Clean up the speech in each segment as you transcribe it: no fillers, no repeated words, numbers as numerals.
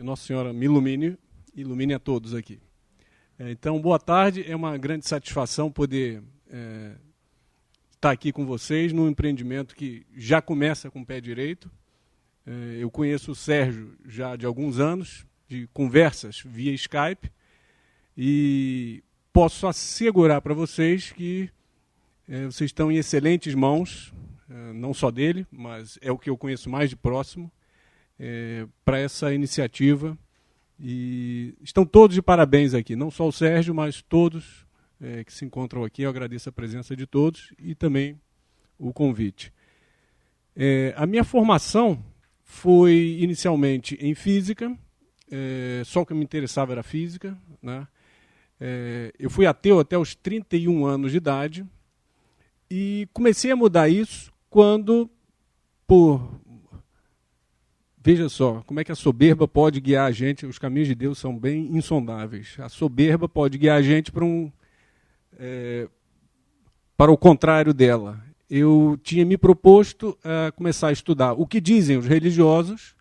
Que Nossa Senhora me ilumine a todos aqui. Então, boa tarde, é uma grande satisfação poder estar aqui com vocês num empreendimento que já começa com o pé direito. Eu conheço o Sérgio já de alguns anos, de conversas via Skype, e posso assegurar para vocês que vocês estão em excelentes mãos, não só dele, mas é o que eu conheço mais de próximo, para essa iniciativa. E estão todos de parabéns aqui, não só o Sérgio, mas todos que se encontram aqui. Eu agradeço a presença de todos e também o convite. A minha formação foi inicialmente em física, só o que me interessava era física, né? Eu fui ateu até os 31 anos de idade e comecei a mudar isso quando, veja só, como é que a soberba pode guiar a gente. Os caminhos de Deus são bem insondáveis. A soberba pode guiar a gente para o contrário dela. Eu tinha me proposto a começar a estudar o que dizem os religiosos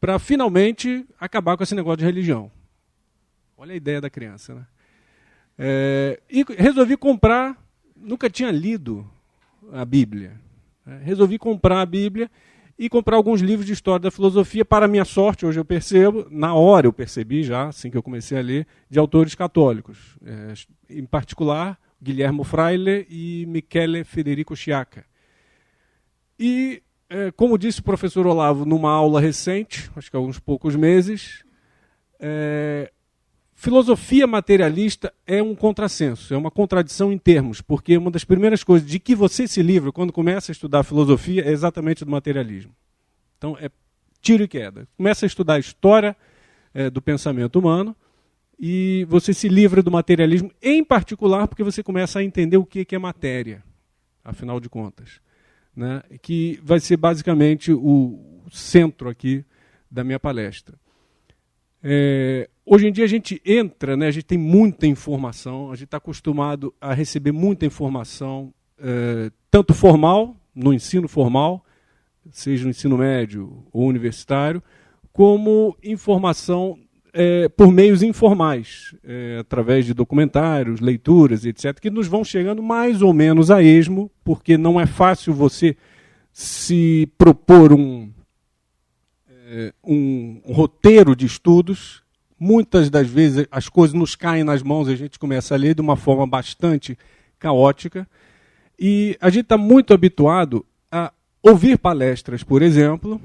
para finalmente acabar com esse negócio de religião. Olha a ideia da criança, né? E resolvi comprar, nunca tinha lido a Bíblia. Resolvi comprar a Bíblia e comprar alguns livros de história da filosofia. Para minha sorte, hoje eu percebo, na hora eu percebi já, assim que eu comecei a ler, de autores católicos. Em particular, Guilherme Freyler e Michele Federico Sciacca. E, como disse o professor Olavo numa aula recente, acho que há uns poucos meses, filosofia materialista é um contrassenso, é uma contradição em termos, porque uma das primeiras coisas de que você se livra quando começa a estudar filosofia é exatamente do materialismo. Então, é tiro e queda. Começa a estudar a história do pensamento humano e você se livra do materialismo, em particular porque você começa a entender o que é matéria, afinal de contas, né? Que vai ser basicamente o centro aqui da minha palestra. Hoje em dia a gente entra, né, a gente tem muita informação, a gente está acostumado a receber muita informação, tanto formal, no ensino formal, seja no ensino médio ou universitário, como informação por meios informais, através de documentários, leituras, etc., que nos vão chegando mais ou menos a esmo, porque não é fácil você se propor um roteiro de estudos. Muitas das vezes as coisas nos caem nas mãos e a gente começa a ler de uma forma bastante caótica. E a gente está muito habituado a ouvir palestras, por exemplo.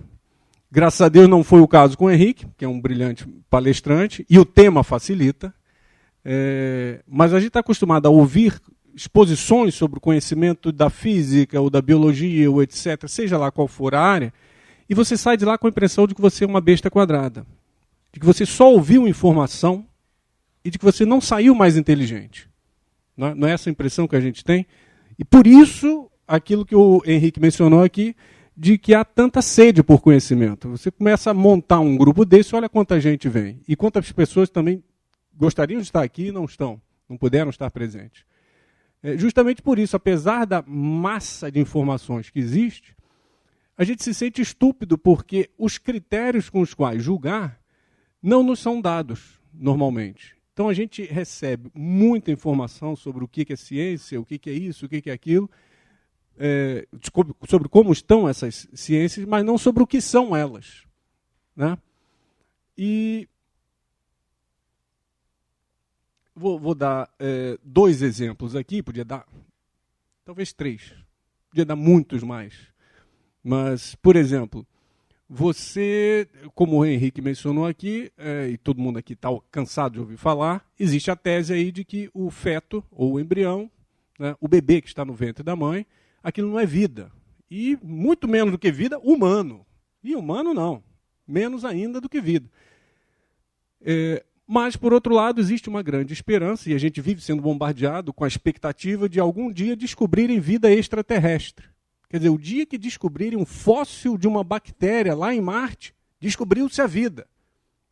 Graças a Deus não foi o caso com o Henrique, que é um brilhante palestrante, e o tema facilita. Mas a gente está acostumado a ouvir exposições sobre o conhecimento da física ou da biologia, ou etc., seja lá qual for a área, e você sai de lá com a impressão de que você é uma besta quadrada, de que você só ouviu informação e de que você não saiu mais inteligente. Não é essa a impressão que a gente tem? E por isso, aquilo que o Henrique mencionou aqui, de que há tanta sede por conhecimento. Você começa a montar um grupo desse, olha quanta gente vem. E quantas pessoas também gostariam de estar aqui e não estão, não puderam estar presentes. Justamente por isso, apesar da massa de informações que existe, a gente se sente estúpido porque os critérios com os quais julgar não nos são dados normalmente. Então a gente recebe muita informação sobre o que é ciência, o que é isso, o que é aquilo, sobre como estão essas ciências, mas não sobre o que são elas, né? E vou dar 2 exemplos aqui, podia dar talvez 3, podia dar muitos mais. Mas, por exemplo, você, como o Henrique mencionou aqui, e todo mundo aqui está cansado de ouvir falar, existe a tese aí de que o feto, ou o embrião, né, o bebê que está no ventre da mãe, aquilo não é vida. E muito menos do que vida, humano. E humano não, menos ainda do que vida. Mas, por outro lado, existe uma grande esperança, e a gente vive sendo bombardeado com a expectativa de algum dia descobrirem vida extraterrestre. Quer dizer, o dia que descobrirem um fóssil de uma bactéria lá em Marte, descobriu-se a vida.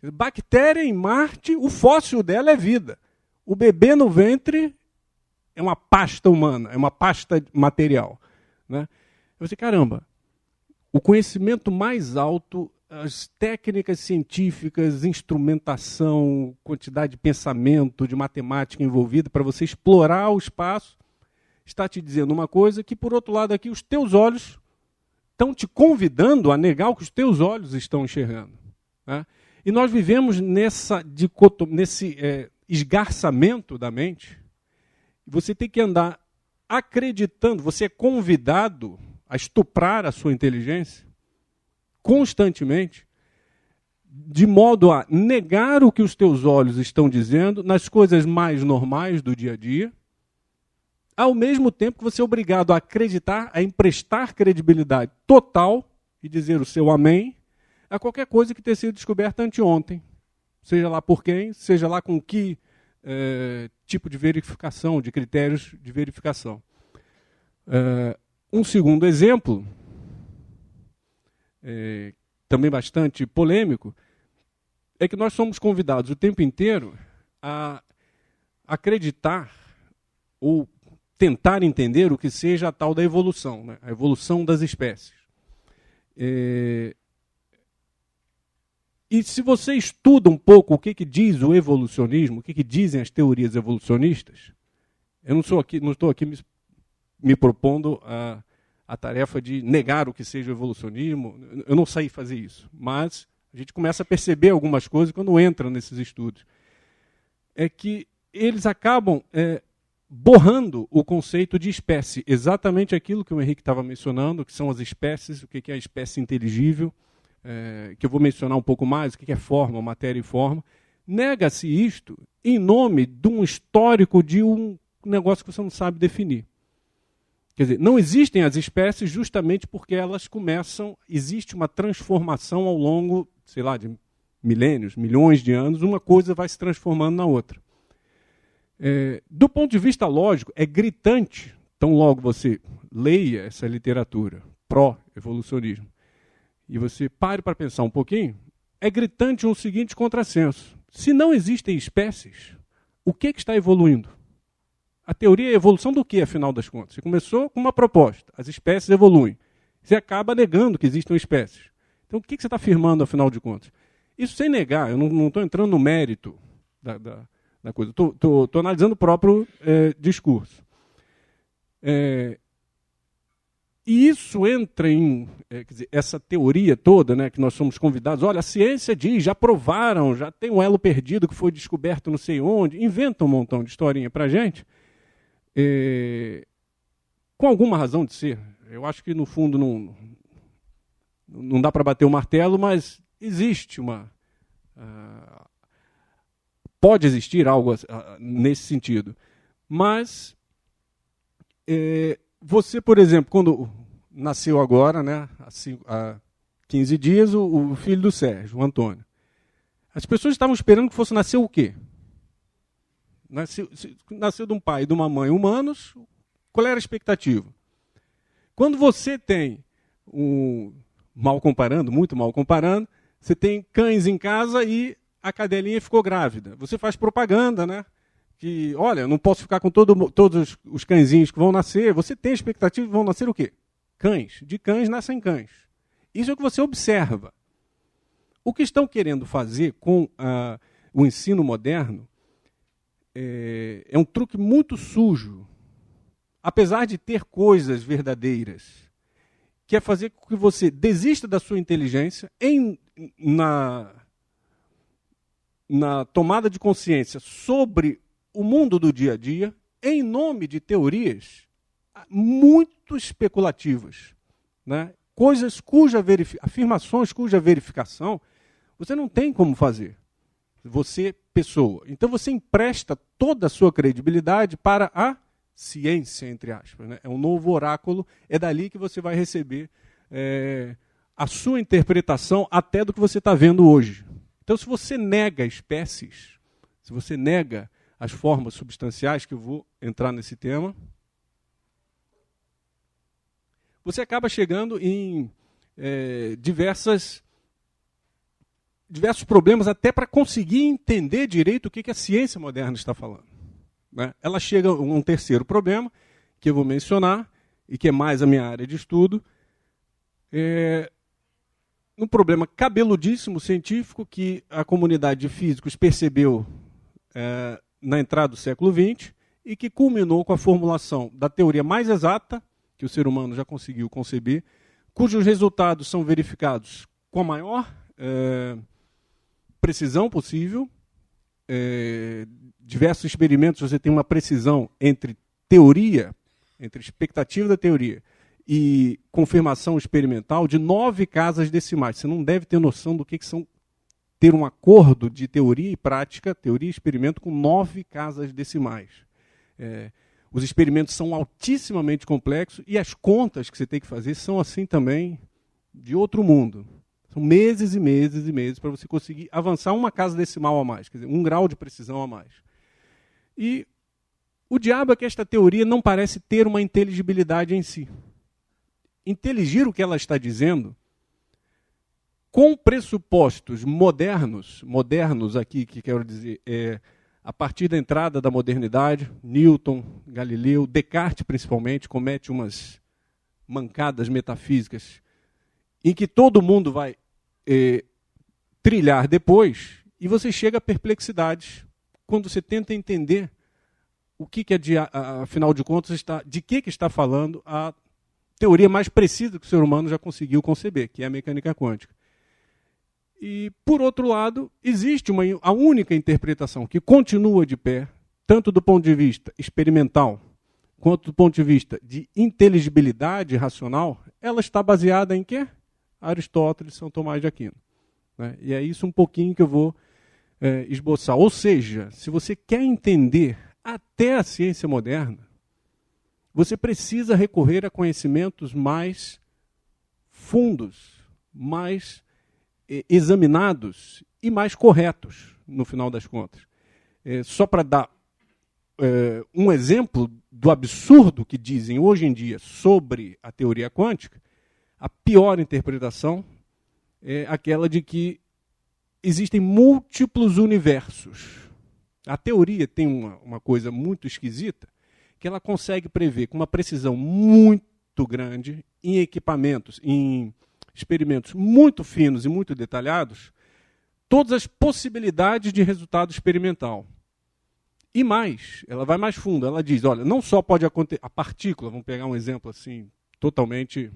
Bactéria em Marte, o fóssil dela é vida. O bebê no ventre é uma pasta humana, é uma pasta material, né? Eu falei, caramba, o conhecimento mais alto as técnicas científicas, instrumentação, quantidade de pensamento, de matemática envolvida para você explorar o espaço, está te dizendo uma coisa que, por outro lado, aqui os teus olhos estão te convidando a negar o que os teus olhos estão enxergando. Né? E nós vivemos nesse esgarçamento da mente. Você tem que andar acreditando, você é convidado a estuprar a sua inteligência constantemente, de modo a negar o que os teus olhos estão dizendo nas coisas mais normais do dia a dia, ao mesmo tempo que você é obrigado a acreditar, a emprestar credibilidade total e dizer o seu amém a qualquer coisa que tenha sido descoberta anteontem, seja lá por quem, seja lá com que tipo de verificação, de critérios de verificação. Um segundo exemplo, também bastante polêmico, é que nós somos convidados o tempo inteiro a acreditar ou tentar entender o que seja a tal da evolução, né? A evolução das espécies. E se você estuda um pouco o que diz o evolucionismo, o que dizem as teorias evolucionistas, eu não estou aqui me propondo a tarefa de negar o que seja o evolucionismo, eu não sei fazer isso, mas a gente começa a perceber algumas coisas quando entra nesses estudos. É que eles acabam borrando o conceito de espécie, exatamente aquilo que o Henrique estava mencionando, que são as espécies, o que é a espécie inteligível, que eu vou mencionar um pouco mais, o que é forma, matéria e forma. Nega-se isto em nome de um histórico de um negócio que você não sabe definir. Quer dizer, não existem as espécies justamente porque elas existe uma transformação ao longo, sei lá, de milênios, milhões de anos, uma coisa vai se transformando na outra. Do ponto de vista lógico, é gritante, tão logo você leia essa literatura pró-evolucionismo, e você pare para pensar um pouquinho, é gritante um seguinte contrassenso. Se não existem espécies, o que está evoluindo? A teoria é a evolução do que, afinal das contas? Você começou com uma proposta, as espécies evoluem. Você acaba negando que existam espécies. Então, o que você está afirmando, afinal de contas? Isso sem negar, eu não estou entrando no mérito da coisa, estou analisando o próprio discurso. E isso entra em quer dizer, essa teoria toda, né, que nós somos convidados. Olha, a ciência diz, já provaram, já tem um elo perdido que foi descoberto não sei onde. Inventa um montão de historinha para a gente. Com alguma razão de ser. Eu acho que, no fundo, não dá para bater o martelo, mas existe pode existir algo nesse sentido. Mas você, por exemplo, quando nasceu agora, né, há 15 dias, o filho do Sérgio, o Antônio, as pessoas estavam esperando que fosse nascer o quê? Nasceu de um pai e de uma mãe humanos, qual era a expectativa? Quando você tem, muito mal comparando, você tem cães em casa e a cadelinha ficou grávida. Você faz propaganda, né? Que, olha, eu não posso ficar com todos os cãezinhos que vão nascer. Você tem a expectativa de vão nascer o quê? Cães. De cães nascem cães. Isso é o que você observa. O que estão querendo fazer com o ensino moderno é um truque muito sujo, apesar de ter coisas verdadeiras, que é fazer com que você desista da sua inteligência na tomada de consciência sobre o mundo do dia a dia, em nome de teorias muito especulativas, né? Coisas afirmações cuja verificação você não tem como fazer. Você, pessoa. Então você empresta toda a sua credibilidade para a ciência, entre aspas. Né? É um novo oráculo, é dali que você vai receber a sua interpretação até do que você está vendo hoje. Então, se você nega espécies, se você nega as formas substanciais, que eu vou entrar nesse tema, você acaba chegando em diversos problemas até para conseguir entender direito o que a ciência moderna está falando. Né? Ela chega a um terceiro problema, que eu vou mencionar, e que é mais a minha área de estudo. um problema cabeludíssimo científico que a comunidade de físicos percebeu na entrada do século XX e que culminou com a formulação da teoria mais exata que o ser humano já conseguiu conceber, cujos resultados são verificados com a maior precisão possível. Diversos experimentos você tem uma precisão entre teoria, entre expectativa da teoria e confirmação experimental de 9 casas decimais. Você não deve ter noção do que são ter um acordo de teoria e prática, teoria e experimento, com 9 casas decimais. Os experimentos são altissimamente complexos e as contas que você tem que fazer são assim também de outro mundo. São meses e meses e meses para você conseguir avançar uma casa decimal a mais, quer dizer, 1 grau de precisão a mais. E o diabo é que esta teoria não parece ter uma inteligibilidade em si. Inteligir o que ela está dizendo com pressupostos modernos aqui, que quero dizer, a partir da entrada da modernidade, Newton, Galileu, Descartes principalmente, comete umas mancadas metafísicas em que todo mundo vai trilhar depois, e você chega a perplexidades quando você tenta entender o que afinal de contas, de que está falando a teoria mais precisa que o ser humano já conseguiu conceber, que é a mecânica quântica. E, por outro lado, existe a única interpretação que continua de pé, tanto do ponto de vista experimental, quanto do ponto de vista de inteligibilidade racional, ela está baseada em quê? Aristóteles e São Tomás de Aquino. Né? E é isso um pouquinho que eu vou esboçar. Ou seja, se você quer entender até a ciência moderna, você precisa recorrer a conhecimentos mais fundos, mais examinados e mais corretos, no final das contas. Só para dar um exemplo do absurdo que dizem hoje em dia sobre a teoria quântica, a pior interpretação é aquela de que existem múltiplos universos. A teoria tem uma coisa muito esquisita, que ela consegue prever com uma precisão muito grande, em equipamentos, em experimentos muito finos e muito detalhados, todas as possibilidades de resultado experimental. E mais, ela vai mais fundo, ela diz, olha, não só pode acontecer, a partícula, vamos pegar um exemplo assim, totalmente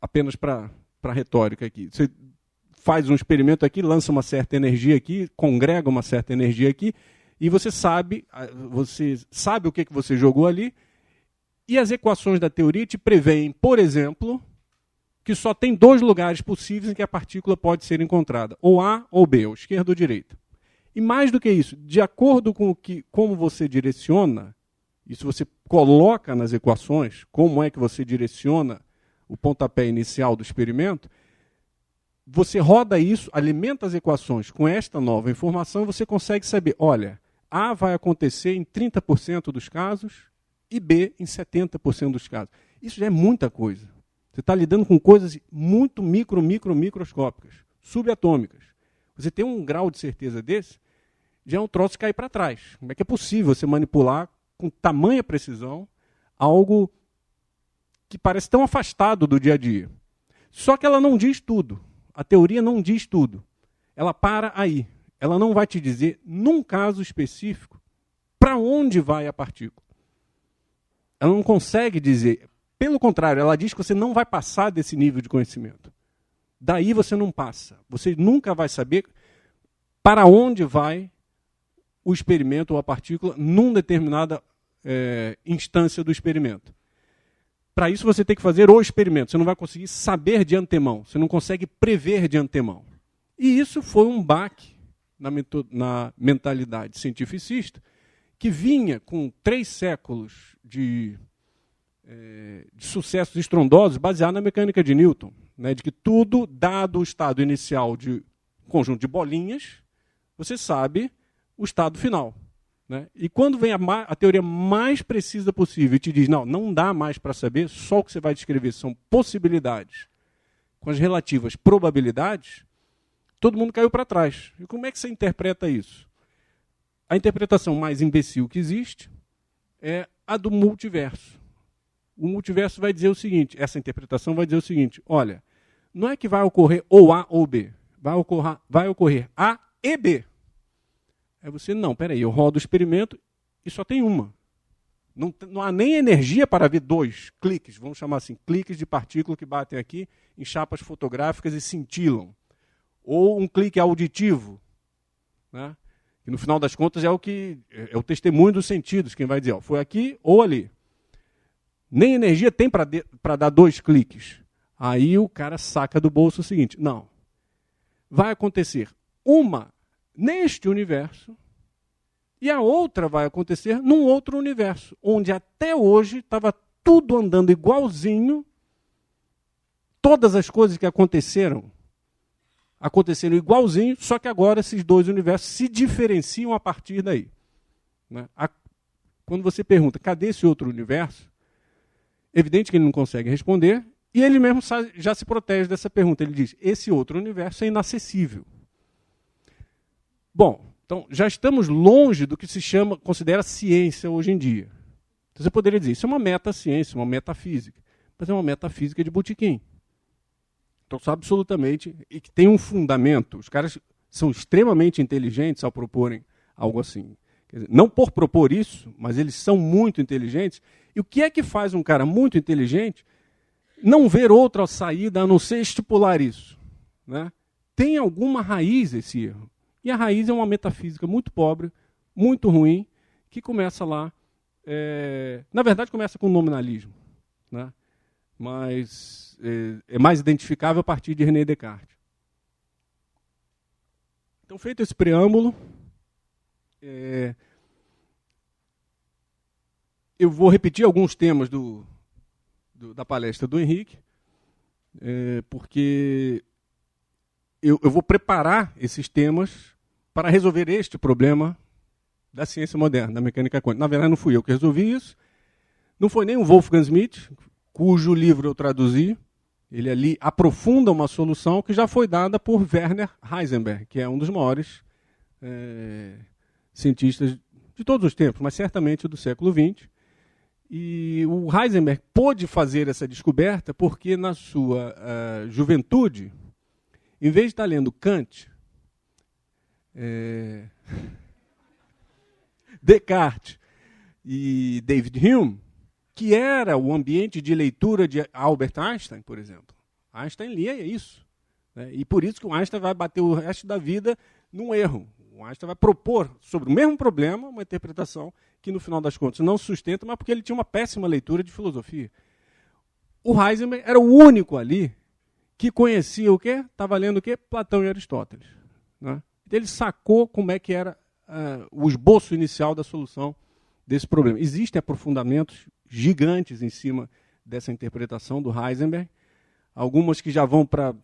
apenas para retórica aqui. Você faz um experimento aqui, lança uma certa energia aqui, congrega uma certa energia aqui, e você sabe o que você jogou ali, e as equações da teoria te preveem, por exemplo, que só tem 2 lugares possíveis em que a partícula pode ser encontrada, ou A ou B, ou esquerda ou direita. E mais do que isso, de acordo com como você direciona, isso você coloca nas equações, como é que você direciona o pontapé inicial do experimento, você roda isso, alimenta as equações com esta nova informação e você consegue saber, olha, A vai acontecer em 30% dos casos e B em 70% dos casos. Isso já é muita coisa. Você está lidando com coisas muito microscópicas, subatômicas. Você tem um grau de certeza desse, já é um troço que cai para trás. Como é que é possível você manipular com tamanha precisão algo que parece tão afastado do dia a dia? Só que ela não diz tudo. A teoria não diz tudo. Ela para aí. Ela não vai te dizer, num caso específico, para onde vai a partícula. Ela não consegue dizer. Pelo contrário, ela diz que você não vai passar desse nível de conhecimento. Daí você não passa. Você nunca vai saber para onde vai o experimento ou a partícula numa determinada instância do experimento. Para isso você tem que fazer o experimento. Você não vai conseguir saber de antemão. Você não consegue prever de antemão. E isso foi um baque na mentalidade cientificista que vinha com 3 séculos de sucessos estrondosos baseado na mecânica de Newton, né, de que tudo, dado o estado inicial de conjunto de bolinhas, você sabe o estado final. Né? E quando vem a teoria mais precisa possível e te diz, não dá mais para saber, só o que você vai descrever são possibilidades com as relativas probabilidades, todo mundo caiu para trás. E como é que você interpreta isso? A interpretação mais imbecil que existe é a do multiverso. o multiverso vai dizer o seguinte, essa interpretação vai dizer o seguinte, olha, não é que vai ocorrer ou A ou B, vai ocorrer A e B. Aí você, não, peraí, eu rodo o experimento e só tem uma. Não há nem energia para ver dois cliques, vamos chamar assim, cliques de partícula que batem aqui em chapas fotográficas e cintilam. Ou um clique auditivo, né? Que no final das contas é o testemunho dos sentidos, quem vai dizer, ó, foi aqui ou ali. Nem energia tem para dar dois cliques. Aí o cara saca do bolso o seguinte, não, vai acontecer uma neste universo e a outra vai acontecer num outro universo, onde até hoje estava tudo andando igualzinho, todas as coisas que aconteceram igualzinho, só que agora esses dois universos se diferenciam a partir daí. Né? Quando você pergunta, cadê esse outro universo? Evidente que ele não consegue responder, e ele mesmo já se protege dessa pergunta. Ele diz, esse outro universo é inacessível. Bom, então já estamos longe do que se considera ciência hoje em dia. Então, você poderia dizer, isso é uma metaciência, uma metafísica. Mas é uma metafísica de botequim. Então, absolutamente, e que tem um fundamento. Os caras são extremamente inteligentes ao proporem algo assim. Quer dizer, não por propor isso, mas eles são muito inteligentes. E o que é que faz um cara muito inteligente não ver outra saída a não ser estipular isso? Né? Tem alguma raiz esse erro. E a raiz é uma metafísica muito pobre, muito ruim, que começa lá... na verdade, começa com o nominalismo. Né? Mas é mais identificável a partir de René Descartes. Então, feito esse preâmbulo, eu vou repetir alguns temas da palestra do Henrique, porque eu vou preparar esses temas para resolver este problema da ciência moderna, da mecânica quântica. Na verdade, não fui eu que resolvi isso, não foi nem o Wolfgang Schmidt, cujo livro eu traduzi. Ele ali aprofunda uma solução que já foi dada por Werner Heisenberg, que é um dos maiores cientistas de todos os tempos, mas certamente do século XX. E o Heisenberg pôde fazer essa descoberta porque, na sua juventude, em vez de estar lendo Kant, Descartes e David Hume, que era o ambiente de leitura de Albert Einstein, por exemplo. Einstein lia isso. Né? E por isso que o Einstein vai bater o resto da vida num erro. O Einstein vai propor sobre o mesmo problema uma interpretação que, no final das contas, não se sustenta, mas porque ele tinha uma péssima leitura de filosofia. O Heisenberg era o único ali que conhecia o quê? Estava lendo o quê? Platão e Aristóteles. Né? Então ele sacou como é que era o esboço inicial da solução desse problema. Existem aprofundamentos gigantes em cima dessa interpretação do Heisenberg, algumas que já vão para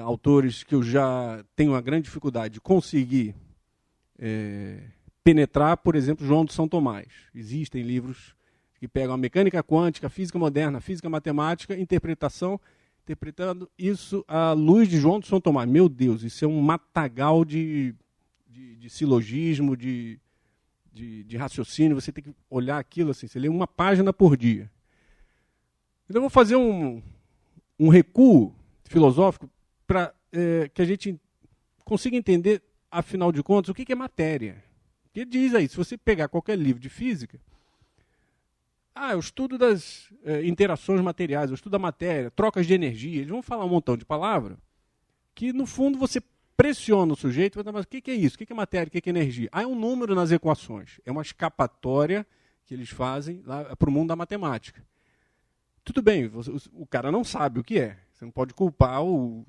autores que eu já tenho uma grande dificuldade de conseguir penetrar, por exemplo, João de São Tomás. Existem livros que pegam a mecânica quântica, a física moderna, a física matemática, interpretando isso à luz de João de São Tomás. Meu Deus, isso é um matagal de silogismo, de raciocínio, você tem que olhar aquilo assim, você lê uma página por dia. Então eu vou fazer um recuo filosófico para que a gente consiga entender, afinal de contas, o que é matéria. Porque diz aí, se você pegar qualquer livro de física, eu estudo das interações materiais, eu estudo a matéria, trocas de energia, eles vão falar um montão de palavras que, no fundo, você pressiona o sujeito, vai dizer, mas o que é isso? O que é matéria? O que é energia? É um número nas equações. É uma escapatória que eles fazem para o mundo da matemática. Tudo bem, o cara não sabe o que é. Você não pode culpar o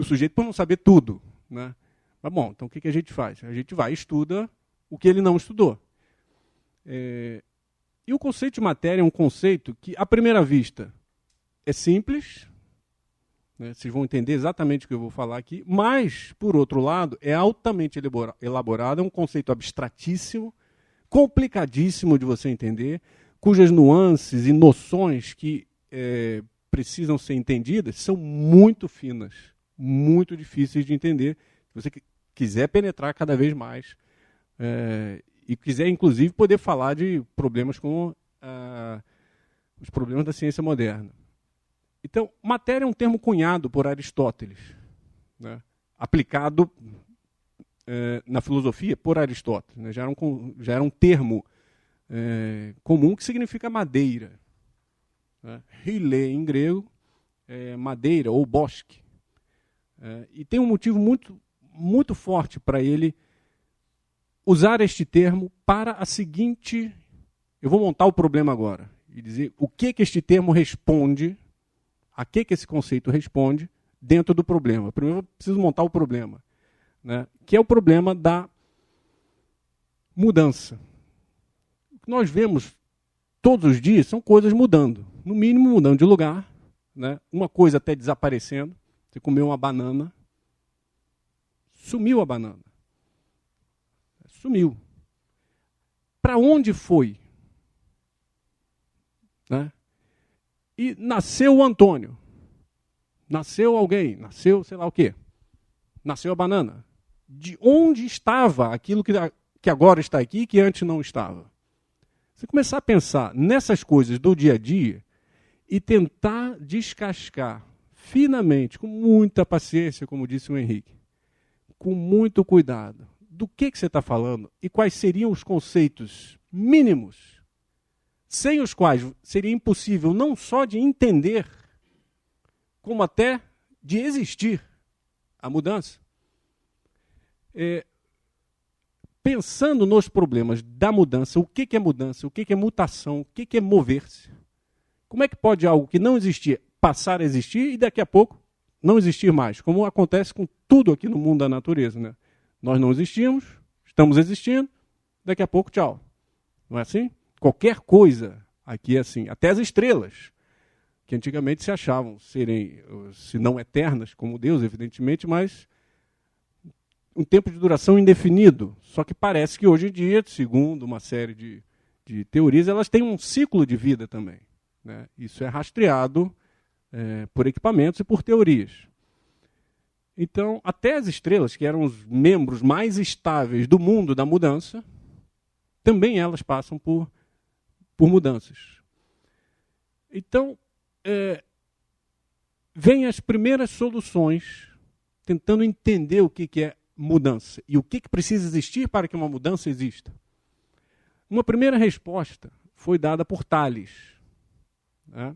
sujeito por não saber tudo. Né? Mas, bom, então o que a gente faz? A gente vai e estuda o que ele não estudou. E o conceito de matéria é um conceito que, à primeira vista, é simples. Né? Vocês vão entender exatamente o que eu vou falar aqui, mas, por outro lado, é altamente elaborado, é um conceito abstratíssimo, complicadíssimo de você entender, cujas nuances e noções que precisam ser entendidas são muito finas, muito difíceis de entender. Se você quiser penetrar cada vez mais e quiser, inclusive, poder falar de problemas como os problemas da ciência moderna. Então, matéria é um termo cunhado por Aristóteles, né? Aplicado na filosofia por Aristóteles, né? Já era um termo comum que significa madeira, né? Hyle, em grego, madeira ou bosque. E tem um motivo muito, muito forte para ele usar este termo para a seguinte... Eu vou montar o problema agora e dizer o que este termo responde, a que esse conceito responde dentro do problema. Primeiro eu preciso montar o problema, né? Que é o problema da mudança. O que nós vemos todos os dias são coisas mudando. No mínimo mudando de lugar, né? Uma coisa até desaparecendo. Você comeu uma banana, sumiu a banana. Sumiu. Para onde foi? Né? E nasceu o Antônio. Nasceu alguém, nasceu sei lá o quê. Nasceu a banana. De onde estava aquilo que agora está aqui e que antes não estava? Você começar a pensar nessas coisas do dia a dia e tentar descascar finamente, com muita paciência, como disse o Henrique, com muito cuidado, do que você está falando e quais seriam os conceitos mínimos, sem os quais seria impossível não só de entender, como até de existir a mudança. Pensando nos problemas da mudança, o que é mudança, o que é mutação, o que é mover-se. Como é que pode algo que não existia passar a existir e daqui a pouco não existir mais? Como acontece com tudo aqui no mundo da natureza, né? Nós não existimos, estamos existindo, daqui a pouco tchau. Não é assim? Qualquer coisa aqui é assim. Até as estrelas, que antigamente se achavam serem, se não eternas, como Deus, evidentemente, mas um tempo de duração indefinido. Só que parece que hoje em dia, segundo uma série de teorias, elas têm um ciclo de vida também, né? Isso é rastreado por equipamentos e por teorias. Então, até as estrelas, que eram os membros mais estáveis do mundo da mudança, também elas passam por mudanças. Então, vêm as primeiras soluções, tentando entender o que é mudança e o que precisa existir para que uma mudança exista. Uma primeira resposta foi dada por Tales, né?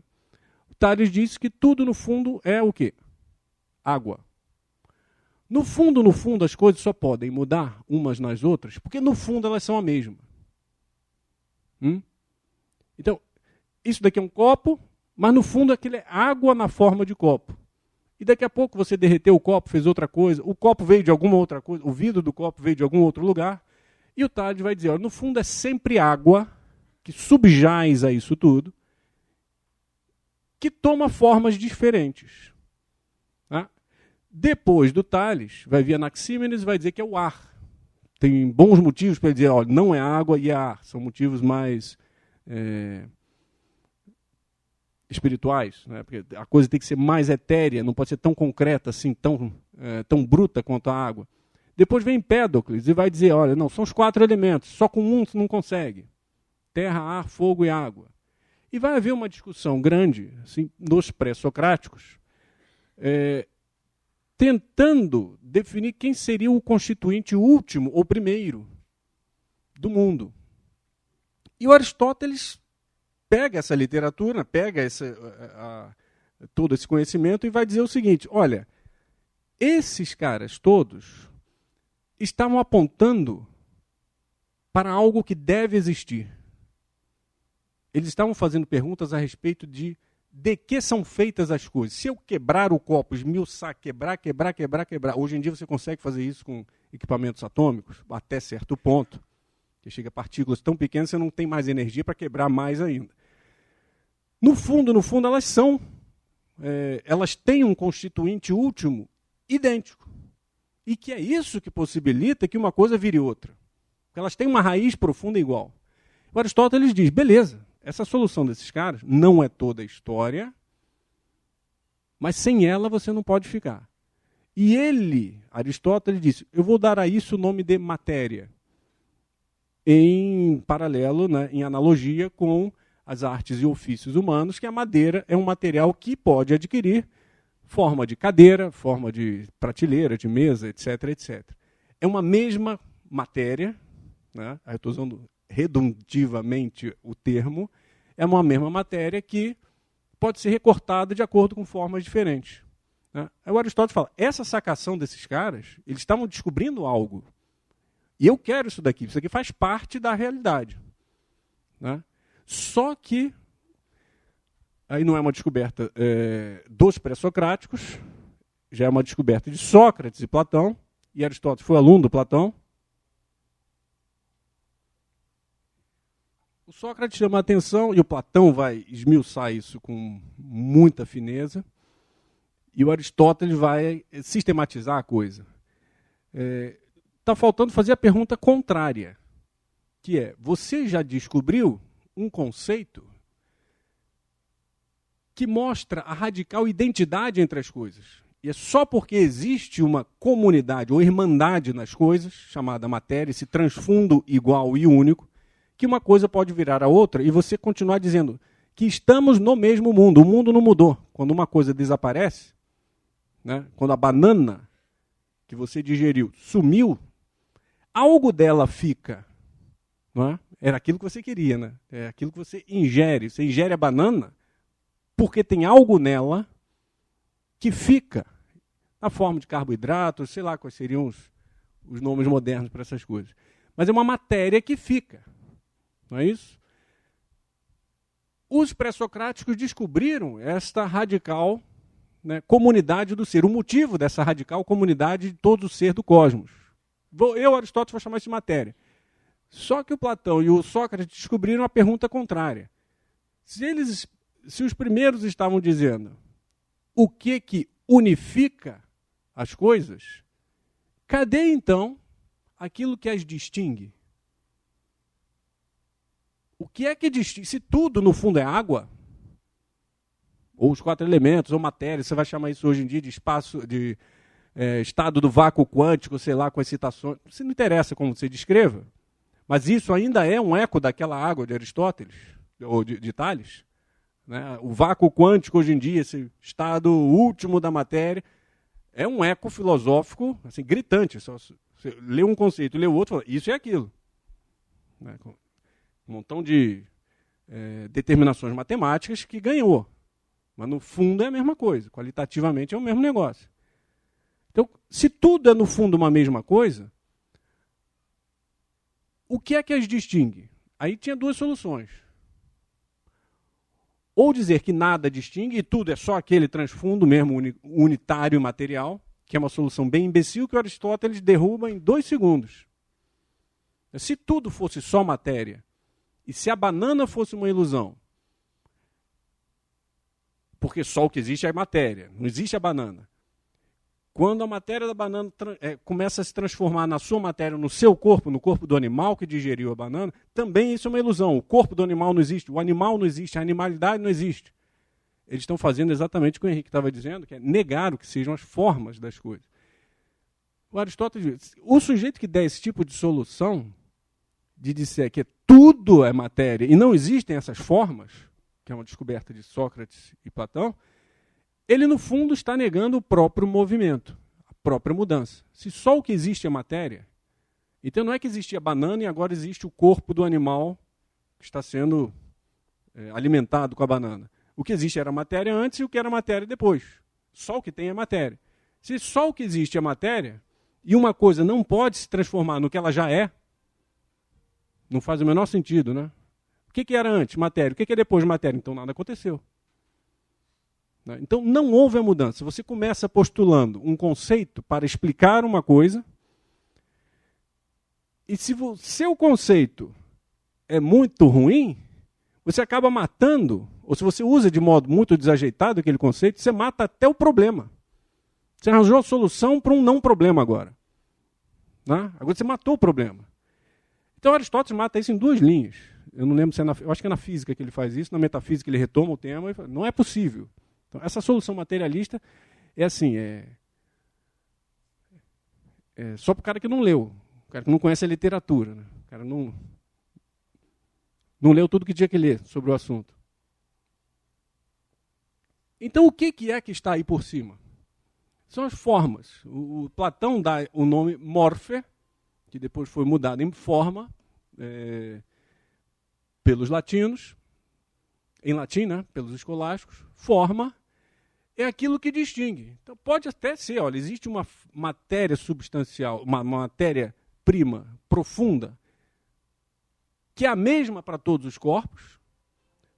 O Tales disse que tudo, no fundo, é o quê? Água. No fundo, as coisas só podem mudar umas nas outras, porque no fundo elas são a mesma. Então, isso daqui é um copo, mas no fundo aquilo é água na forma de copo. E daqui a pouco você derreteu o copo, fez outra coisa, o copo veio de alguma outra coisa, o vidro do copo veio de algum outro lugar, e o Tales vai dizer, olha, no fundo é sempre água que subjaz a isso tudo, que toma formas diferentes. Tá? Depois do Tales, vai vir Anaxímenes e vai dizer que é o ar. Tem bons motivos para dizer, olha, não é água e é ar. São motivos mais espirituais, né? Porque a coisa tem que ser mais etérea, não pode ser tão concreta assim, tão bruta quanto a água. Depois vem Empédocles e vai dizer, olha, não, são os 4 elementos, só com um você não consegue. Terra, ar, fogo e água. E vai haver uma discussão grande, assim, nos pré-socráticos, tentando definir quem seria o constituinte último ou primeiro do mundo. E o Aristóteles pega essa literatura, pega todo esse conhecimento e vai dizer o seguinte, olha, esses caras todos estavam apontando para algo que deve existir. Eles estavam fazendo perguntas a respeito de que são feitas as coisas. Se eu quebrar o copo, esmiuçar, quebrar. Hoje em dia você consegue fazer isso com equipamentos atômicos, até certo ponto. Que chega a partículas tão pequenas, você não tem mais energia para quebrar mais ainda. No fundo, elas têm um constituinte último idêntico. E que é isso que possibilita que uma coisa vire outra. Porque elas têm uma raiz profunda igual. O Aristóteles diz, beleza, essa solução desses caras não é toda a história, mas sem ela você não pode ficar. E Aristóteles disse, eu vou dar a isso o nome de matéria, em paralelo, né, em analogia com as artes e ofícios humanos, que a madeira é um material que pode adquirir forma de cadeira, forma de prateleira, de mesa, etc, etc. É uma mesma matéria, né? Eu estou usando redundivamente o termo, é uma mesma matéria que pode ser recortada de acordo com formas diferentes. Né? Aí o Aristóteles fala, essa sacação desses caras, eles estavam descobrindo algo. E eu quero isso daqui faz parte da realidade. Né? Só que, aí não é uma descoberta dos pré-socráticos, já é uma descoberta de Sócrates e Platão, e Aristóteles foi aluno do Platão. O Sócrates chama a atenção, e o Platão vai esmiuçar isso com muita fineza, e o Aristóteles vai sistematizar a coisa. Está faltando fazer a pergunta contrária, que é, você já descobriu um conceito que mostra a radical identidade entre as coisas? E é só porque existe uma comunidade ou irmandade nas coisas, chamada matéria, esse transfundo igual e único, que uma coisa pode virar a outra e você continuar dizendo que estamos no mesmo mundo. O mundo não mudou. Quando uma coisa desaparece, né, quando a banana que você digeriu sumiu, algo dela fica. Não é? Era aquilo que você queria, né? É aquilo que você ingere. Você ingere a banana porque tem algo nela que fica na forma de carboidratos, sei lá quais seriam os nomes modernos para essas coisas. Mas é uma matéria que fica. Não é isso? Os pré-socráticos descobriram esta radical, né, comunidade do ser. O motivo dessa radical comunidade de todo o ser do cosmos. Eu, Aristóteles, vou chamar isso de matéria. Só que o Platão e o Sócrates descobriram a pergunta contrária. Se os primeiros estavam dizendo o que unifica as coisas, cadê então aquilo que as distingue? O que é que distingue? Se tudo, no fundo, é água, ou os 4 elementos, ou matéria, você vai chamar isso hoje em dia de espaço, de estado do vácuo quântico, sei lá, com excitações. Isso não interessa como você descreva, mas isso ainda é um eco daquela água de Aristóteles, ou de Tales. Né? O vácuo quântico, hoje em dia, esse estado último da matéria, é um eco filosófico assim, gritante. Você lê um conceito, lê o outro, fala, isso é aquilo. Né? Um montão de determinações matemáticas que ganhou. Mas, no fundo, é a mesma coisa. Qualitativamente, é o mesmo negócio. Então, se tudo é, no fundo, uma mesma coisa, o que é que as distingue? Aí tinha 2 soluções. Ou dizer que nada distingue e tudo é só aquele transfundo mesmo unitário material, que é uma solução bem imbecil que o Aristóteles derruba em 2 segundos. Se tudo fosse só matéria, e se a banana fosse uma ilusão, porque só o que existe é matéria, não existe a banana. Quando a matéria da banana começa a se transformar na sua matéria, no seu corpo, no corpo do animal que digeriu a banana, também isso é uma ilusão. O corpo do animal não existe, o animal não existe, a animalidade não existe. Eles estão fazendo exatamente o que o Henrique estava dizendo, que é negar o que sejam as formas das coisas. O Aristóteles diz, o sujeito que der esse tipo de solução, de dizer que tudo é matéria e não existem essas formas, que é uma descoberta de Sócrates e Platão, ele, no fundo, está negando o próprio movimento, a própria mudança. Se só o que existe é matéria, então não é que existia a banana e agora existe o corpo do animal que está sendo alimentado com a banana. O que existe era matéria antes e o que era matéria depois. Só o que tem é matéria. Se só o que existe é matéria, e uma coisa não pode se transformar no que ela já é, não faz o menor sentido, né? O que era antes? Matéria. O que é depois matéria? Então nada aconteceu. Então não houve a mudança. Você começa postulando um conceito para explicar uma coisa, e se o seu conceito é muito ruim, você acaba matando, ou se você usa de modo muito desajeitado aquele conceito, você mata até o problema. Você arranjou a solução para um não problema agora. Né? Agora você matou o problema. Então Aristóteles mata isso em 2 linhas. Eu não lembro se eu acho que é na física que ele faz isso, na metafísica ele retoma o tema e fala, não é possível. Então, essa solução materialista é assim, só para o cara que não leu, o cara que não conhece a literatura. Né? O cara não... Não leu tudo que tinha que ler sobre o assunto. Então, o que é que está aí por cima? São as formas. O Platão dá o nome morphe, que depois foi mudado em forma, pelos latinos, em latim, né, pelos escolásticos. Forma é aquilo que distingue. Então, pode até ser, olha, existe uma matéria substancial, uma matéria-prima profunda, que é a mesma para todos os corpos,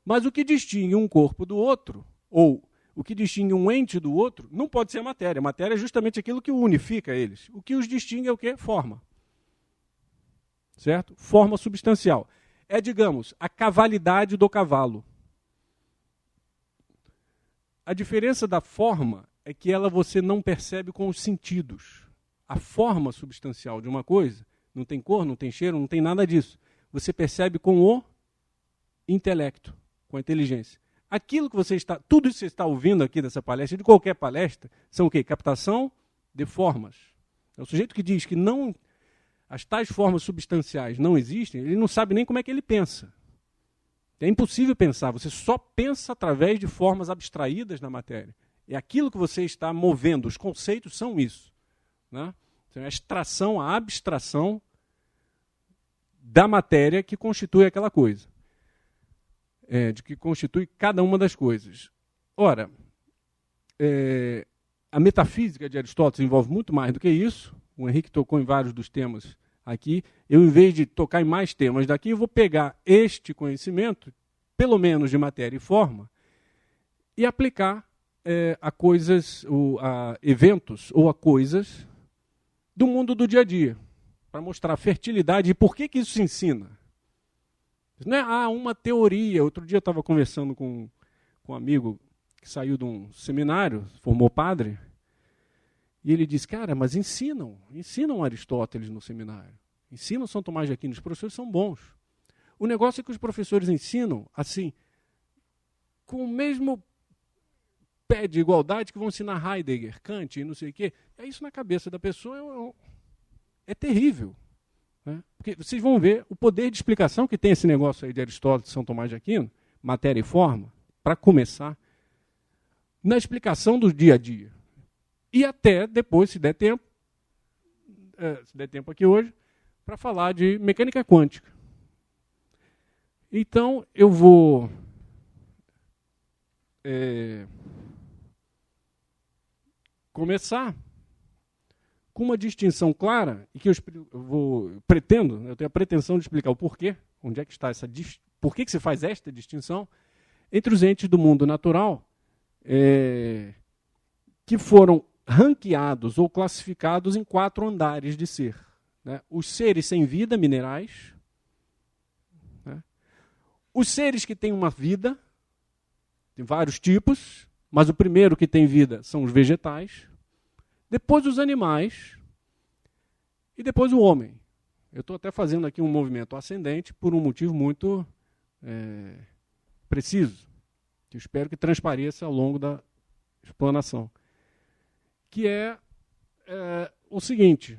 mas o que distingue um corpo do outro, ou o que distingue um ente do outro, não pode ser a matéria. A matéria é justamente aquilo que unifica eles. O que os distingue é o quê? Forma. Certo? Forma substancial. É, digamos, a cavalidade do cavalo. A diferença da forma é que ela você não percebe com os sentidos. A forma substancial de uma coisa, não tem cor, não tem cheiro, não tem nada disso. Você percebe com o intelecto, com a inteligência. Aquilo que você está, tudo isso que você está ouvindo aqui dessa palestra, de qualquer palestra, são o quê? Captação de formas. O sujeito que diz que não, as tais formas substanciais não existem, ele não sabe nem como é que ele pensa. É impossível pensar, você só pensa através de formas abstraídas na matéria. É aquilo que você está movendo, os conceitos são isso. Né? Então, a extração, a abstração da matéria que constitui aquela coisa. De que constitui cada uma das coisas. Ora, a metafísica de Aristóteles envolve muito mais do que isso. O Henrique tocou em vários dos temas aqui. Eu, em vez de tocar em mais temas daqui, eu vou pegar este conhecimento, pelo menos de matéria e forma, e aplicar a coisas, a eventos ou a coisas do mundo do dia a dia, para mostrar a fertilidade e por que isso se ensina. Não é uma teoria. Outro dia eu estava conversando com um amigo que saiu de um seminário, formou padre, e ele disse, cara, mas ensinam Aristóteles no seminário, ensinam São Tomás de Aquino, os professores são bons. O negócio é que os professores ensinam, assim, com o mesmo pé de igualdade que vão ensinar Heidegger, Kant e não sei o quê. É isso na cabeça da pessoa, é terrível. Né? Porque vocês vão ver o poder de explicação que tem esse negócio aí de Aristóteles e São Tomás de Aquino, matéria e forma, para começar, na explicação do dia a dia. E até depois, se der tempo aqui hoje, para falar de mecânica quântica. Então, eu vou começar com uma distinção clara, e que eu tenho a pretensão de explicar o porquê, onde é que está por que se faz esta distinção, entre os entes do mundo natural, que foram ranqueados ou classificados em 4 andares de ser. Né? Os seres sem vida, minerais. Né? Os seres que têm uma vida, tem vários tipos, mas o primeiro que tem vida são os vegetais. Depois os animais e depois o homem. Eu estou até fazendo aqui um movimento ascendente por um motivo muito preciso, que eu espero que transpareça ao longo da explanação. Que é o seguinte.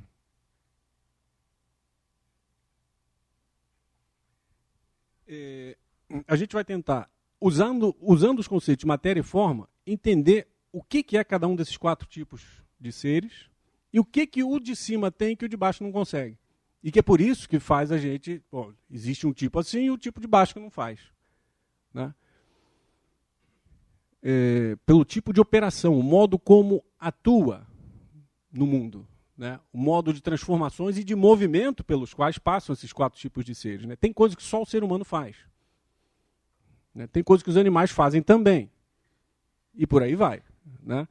A gente vai tentar, usando os conceitos de matéria e forma, entender o que é cada um desses 4 tipos de seres e o que o de cima tem que o de baixo não consegue. E que é por isso que faz a gente... Bom, existe um tipo assim e o tipo de baixo que não faz. Né? Pelo tipo de operação, o modo como atua no mundo. Né? O modo de transformações e de movimento pelos quais passam esses 4 tipos de seres. Né? Tem coisas que só o ser humano faz. Né? Tem coisas que os animais fazem também. E por aí vai. Né?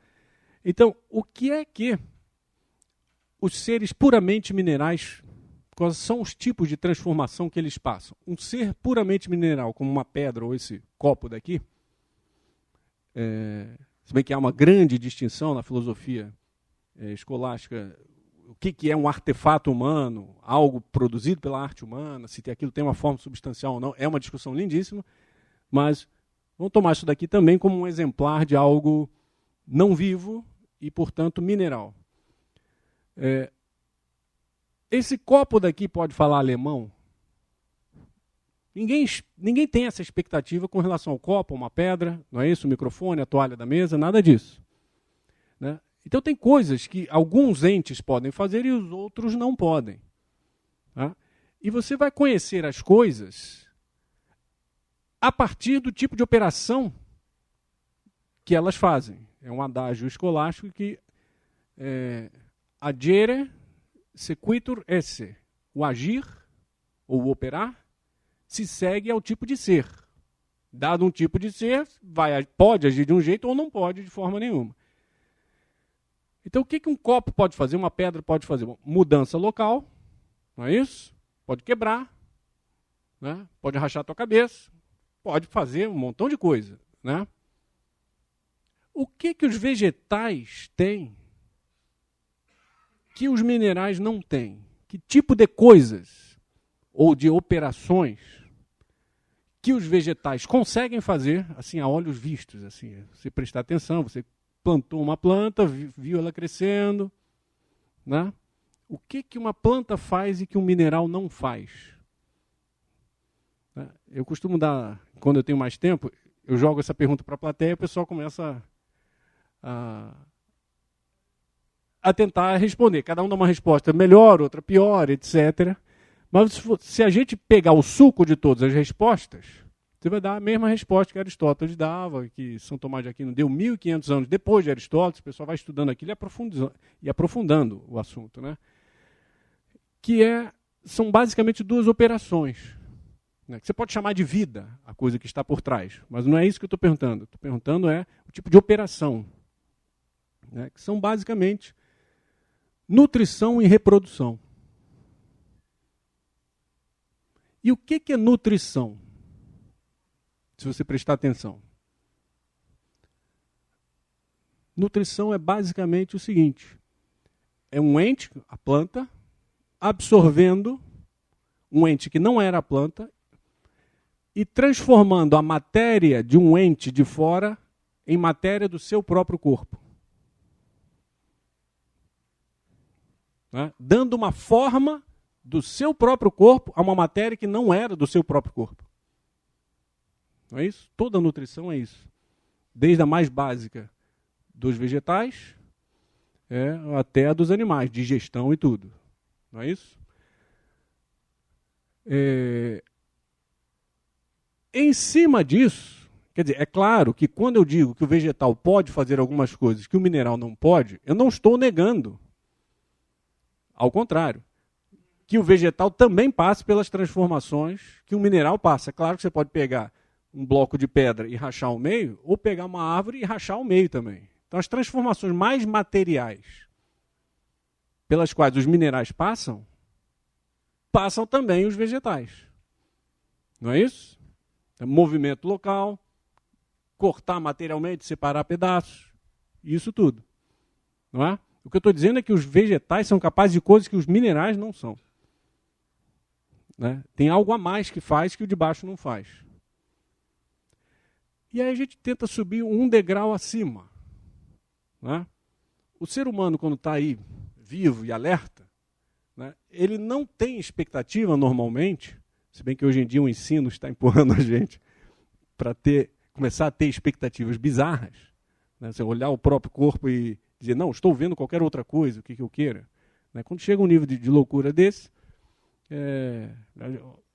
Então, o que é que os seres puramente minerais, quais são os tipos de transformação que eles passam? Um ser puramente mineral, como uma pedra ou esse copo daqui, se bem que há uma grande distinção na filosofia escolástica, o que é um artefato humano, algo produzido pela arte humana, se aquilo tem uma forma substancial ou não, é uma discussão lindíssima, mas vamos tomar isso daqui também como um exemplar de algo não vivo e, portanto, mineral. Esse copo daqui pode falar alemão? Ninguém tem essa expectativa com relação ao copo, uma pedra, não é isso? O microfone, a toalha da mesa, nada disso. Né? Então tem coisas que alguns entes podem fazer e os outros não podem. Tá? E você vai conhecer as coisas a partir do tipo de operação que elas fazem. É um adágio escolástico que agere sequitur esse. O agir ou o operar se segue ao tipo de ser. Dado um tipo de ser, pode agir de um jeito ou não pode de forma nenhuma. Então, o que um copo pode fazer, uma pedra pode fazer? Mudança local, não é isso? Pode quebrar, né? Pode rachar a tua cabeça, pode fazer um montão de coisa. Né? O que os vegetais têm que os minerais não têm? Que tipo de coisas ou de operações que os vegetais conseguem fazer, assim, a olhos vistos, assim, você prestar atenção, você plantou uma planta, viu ela crescendo, né? O que uma planta faz e que um mineral não faz? Eu costumo dar, quando eu tenho mais tempo, eu jogo essa pergunta para a plateia e o pessoal começa a tentar responder. Cada um dá uma resposta melhor, outra pior, etc. Mas se a gente pegar o suco de todas as respostas, você vai dar a mesma resposta que Aristóteles dava, que São Tomás de Aquino deu 1.500 anos depois de Aristóteles, o pessoal vai estudando aquilo e aprofundando o assunto. Né? São basicamente duas operações. Né? Que você pode chamar de vida, a coisa que está por trás, mas não é isso que eu estou perguntando. Estou perguntando o tipo de operação, né? Que são basicamente nutrição e reprodução. E o que é nutrição? Se você prestar atenção. Nutrição é basicamente o seguinte: é um ente, a planta, absorvendo um ente que não era a planta e transformando a matéria de um ente de fora em matéria do seu próprio corpo. Né? Dando uma forma do seu próprio corpo a uma matéria que não era do seu próprio corpo. Não é isso? Toda nutrição é isso. Desde a mais básica dos vegetais até a dos animais, digestão e tudo. Não é isso? Em cima disso, quer dizer, é claro que quando eu digo que o vegetal pode fazer algumas coisas que o mineral não pode, eu não estou negando. Ao contrário. Que o vegetal também passe pelas transformações que o mineral passa. É claro que você pode pegar um bloco de pedra e rachar ao meio, ou pegar uma árvore e rachar ao meio também. Então, as transformações mais materiais pelas quais os minerais passam também os vegetais. Não é isso? É movimento local, cortar materialmente, separar pedaços, isso tudo. Não é? O que eu estou dizendo é que os vegetais são capazes de coisas que os minerais não são. Né? Tem algo a mais que faz que o de baixo não faz. E aí a gente tenta subir um degrau acima. Né? O ser humano, quando está aí vivo e alerta, né, ele não tem expectativa normalmente, se bem que hoje em dia o ensino está empurrando a gente para começar a ter expectativas bizarras. Né? Você olhar o próprio corpo e dizer, não, estou vendo qualquer outra coisa, o que eu queira. Né? Quando chega um nível de loucura desse,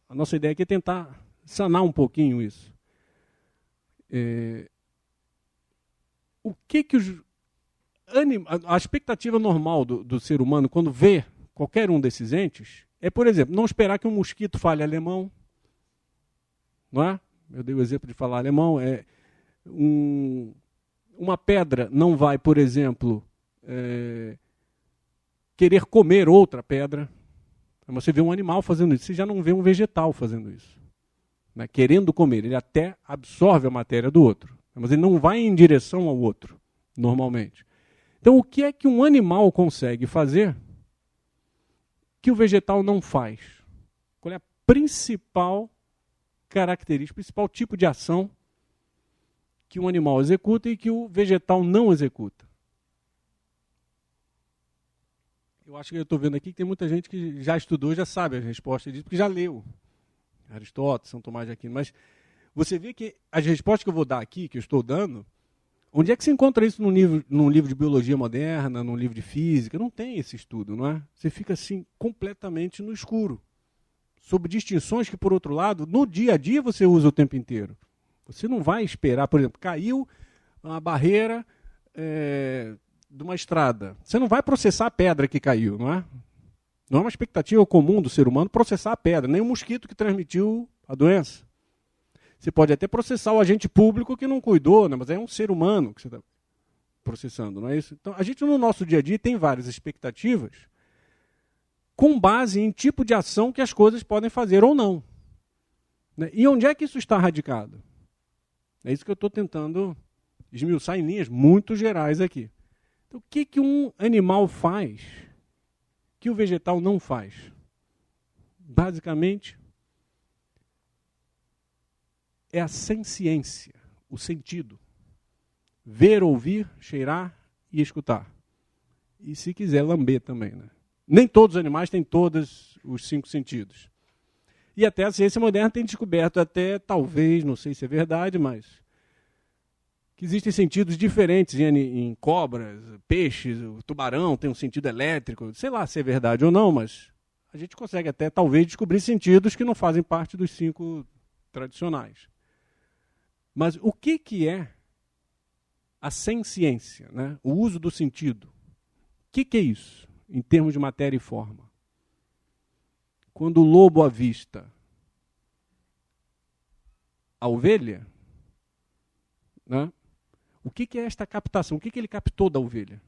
a nossa ideia aqui é tentar sanar um pouquinho isso. O que a expectativa normal do ser humano quando vê qualquer um desses entes é, por exemplo, não esperar que um mosquito fale alemão. Não é? Eu dei o exemplo de falar alemão. Uma pedra não vai, por exemplo, querer comer outra pedra. Você vê um animal fazendo isso, você já não vê um vegetal fazendo isso. Né? Querendo comer, ele até absorve a matéria do outro, mas ele não vai em direção ao outro, normalmente. Então, o que é que um animal consegue fazer que o vegetal não faz? Qual é a principal característica, principal tipo de ação que um animal executa e que o vegetal não executa? Eu acho que eu estou vendo aqui que tem muita gente que já estudou, já sabe a resposta disso, porque já leu. Aristóteles, São Tomás de Aquino, mas você vê que as respostas que eu vou dar aqui, que eu estou dando, onde é que se encontra isso num livro de biologia moderna, num livro de física? Não tem esse estudo, não é? Você fica assim completamente no escuro, sobre distinções que, por outro lado, no dia a dia você usa o tempo inteiro. Você não vai esperar, por exemplo, caiu uma barreira de uma estrada. Você não vai processar a pedra que caiu, não é? Não é uma expectativa comum do ser humano processar a pedra, nem o mosquito que transmitiu a doença. Você pode até processar o agente público que não cuidou, né? Mas é um ser humano que você está processando, não é isso? Então, a gente no nosso dia a dia tem várias expectativas com base em tipo de ação que as coisas podem fazer ou não. Né? E onde é que isso está radicado? É isso que eu estou tentando esmiuçar em linhas muito gerais aqui. Então, o que um animal faz que o vegetal não faz? Basicamente, é a senciência, o sentido. Ver, ouvir, cheirar e escutar. E se quiser, lamber também. Né? Nem todos os animais têm todos os 5 sentidos. E até a ciência moderna tem descoberto até, talvez, não sei se é verdade, mas que existem sentidos diferentes em cobras, peixes, o tubarão tem um sentido elétrico. Sei lá se é verdade ou não, mas a gente consegue até, talvez, descobrir sentidos que não fazem parte dos 5 tradicionais. Mas o que é a senciência, né? O uso do sentido? O que é isso, em termos de matéria e forma? Quando o lobo avista a ovelha, né? O que é esta captação? O que ele captou da ovelha?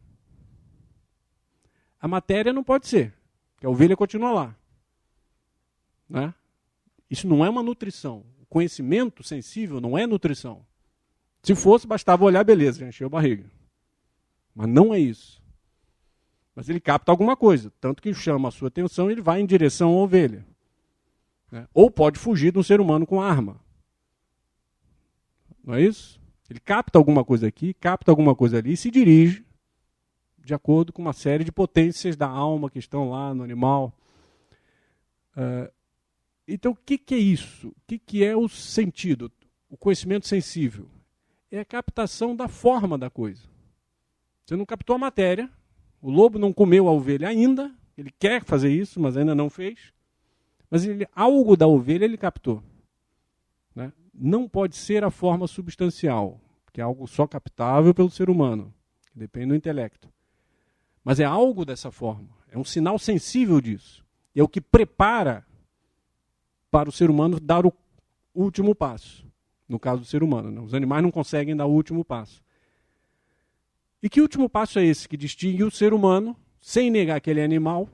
A matéria não pode ser, porque a ovelha continua lá. Né? Isso não é uma nutrição. Conhecimento sensível não é nutrição. Se fosse, bastava olhar, beleza, já encheu a barriga. Mas não é isso. Mas ele capta alguma coisa, tanto que chama a sua atenção e ele vai em direção à ovelha. Né? Ou pode fugir de um ser humano com arma. Não é isso? Ele capta alguma coisa aqui, capta alguma coisa ali e se dirige de acordo com uma série de potências da alma que estão lá no animal. Então, o que é isso? O que é o sentido? O conhecimento sensível? É a captação da forma da coisa. Você não captou a matéria, o lobo não comeu a ovelha ainda, ele quer fazer isso, mas ainda não fez. Mas algo da ovelha ele captou. Né? Não pode ser a forma substancial, que é algo só captável pelo ser humano, que depende do intelecto. Mas é algo dessa forma, é um sinal sensível disso. É o que prepara para o ser humano dar o último passo. No caso do ser humano, né? Os animais não conseguem dar o último passo. E que último passo é esse que distingue o ser humano, sem negar que ele é animal?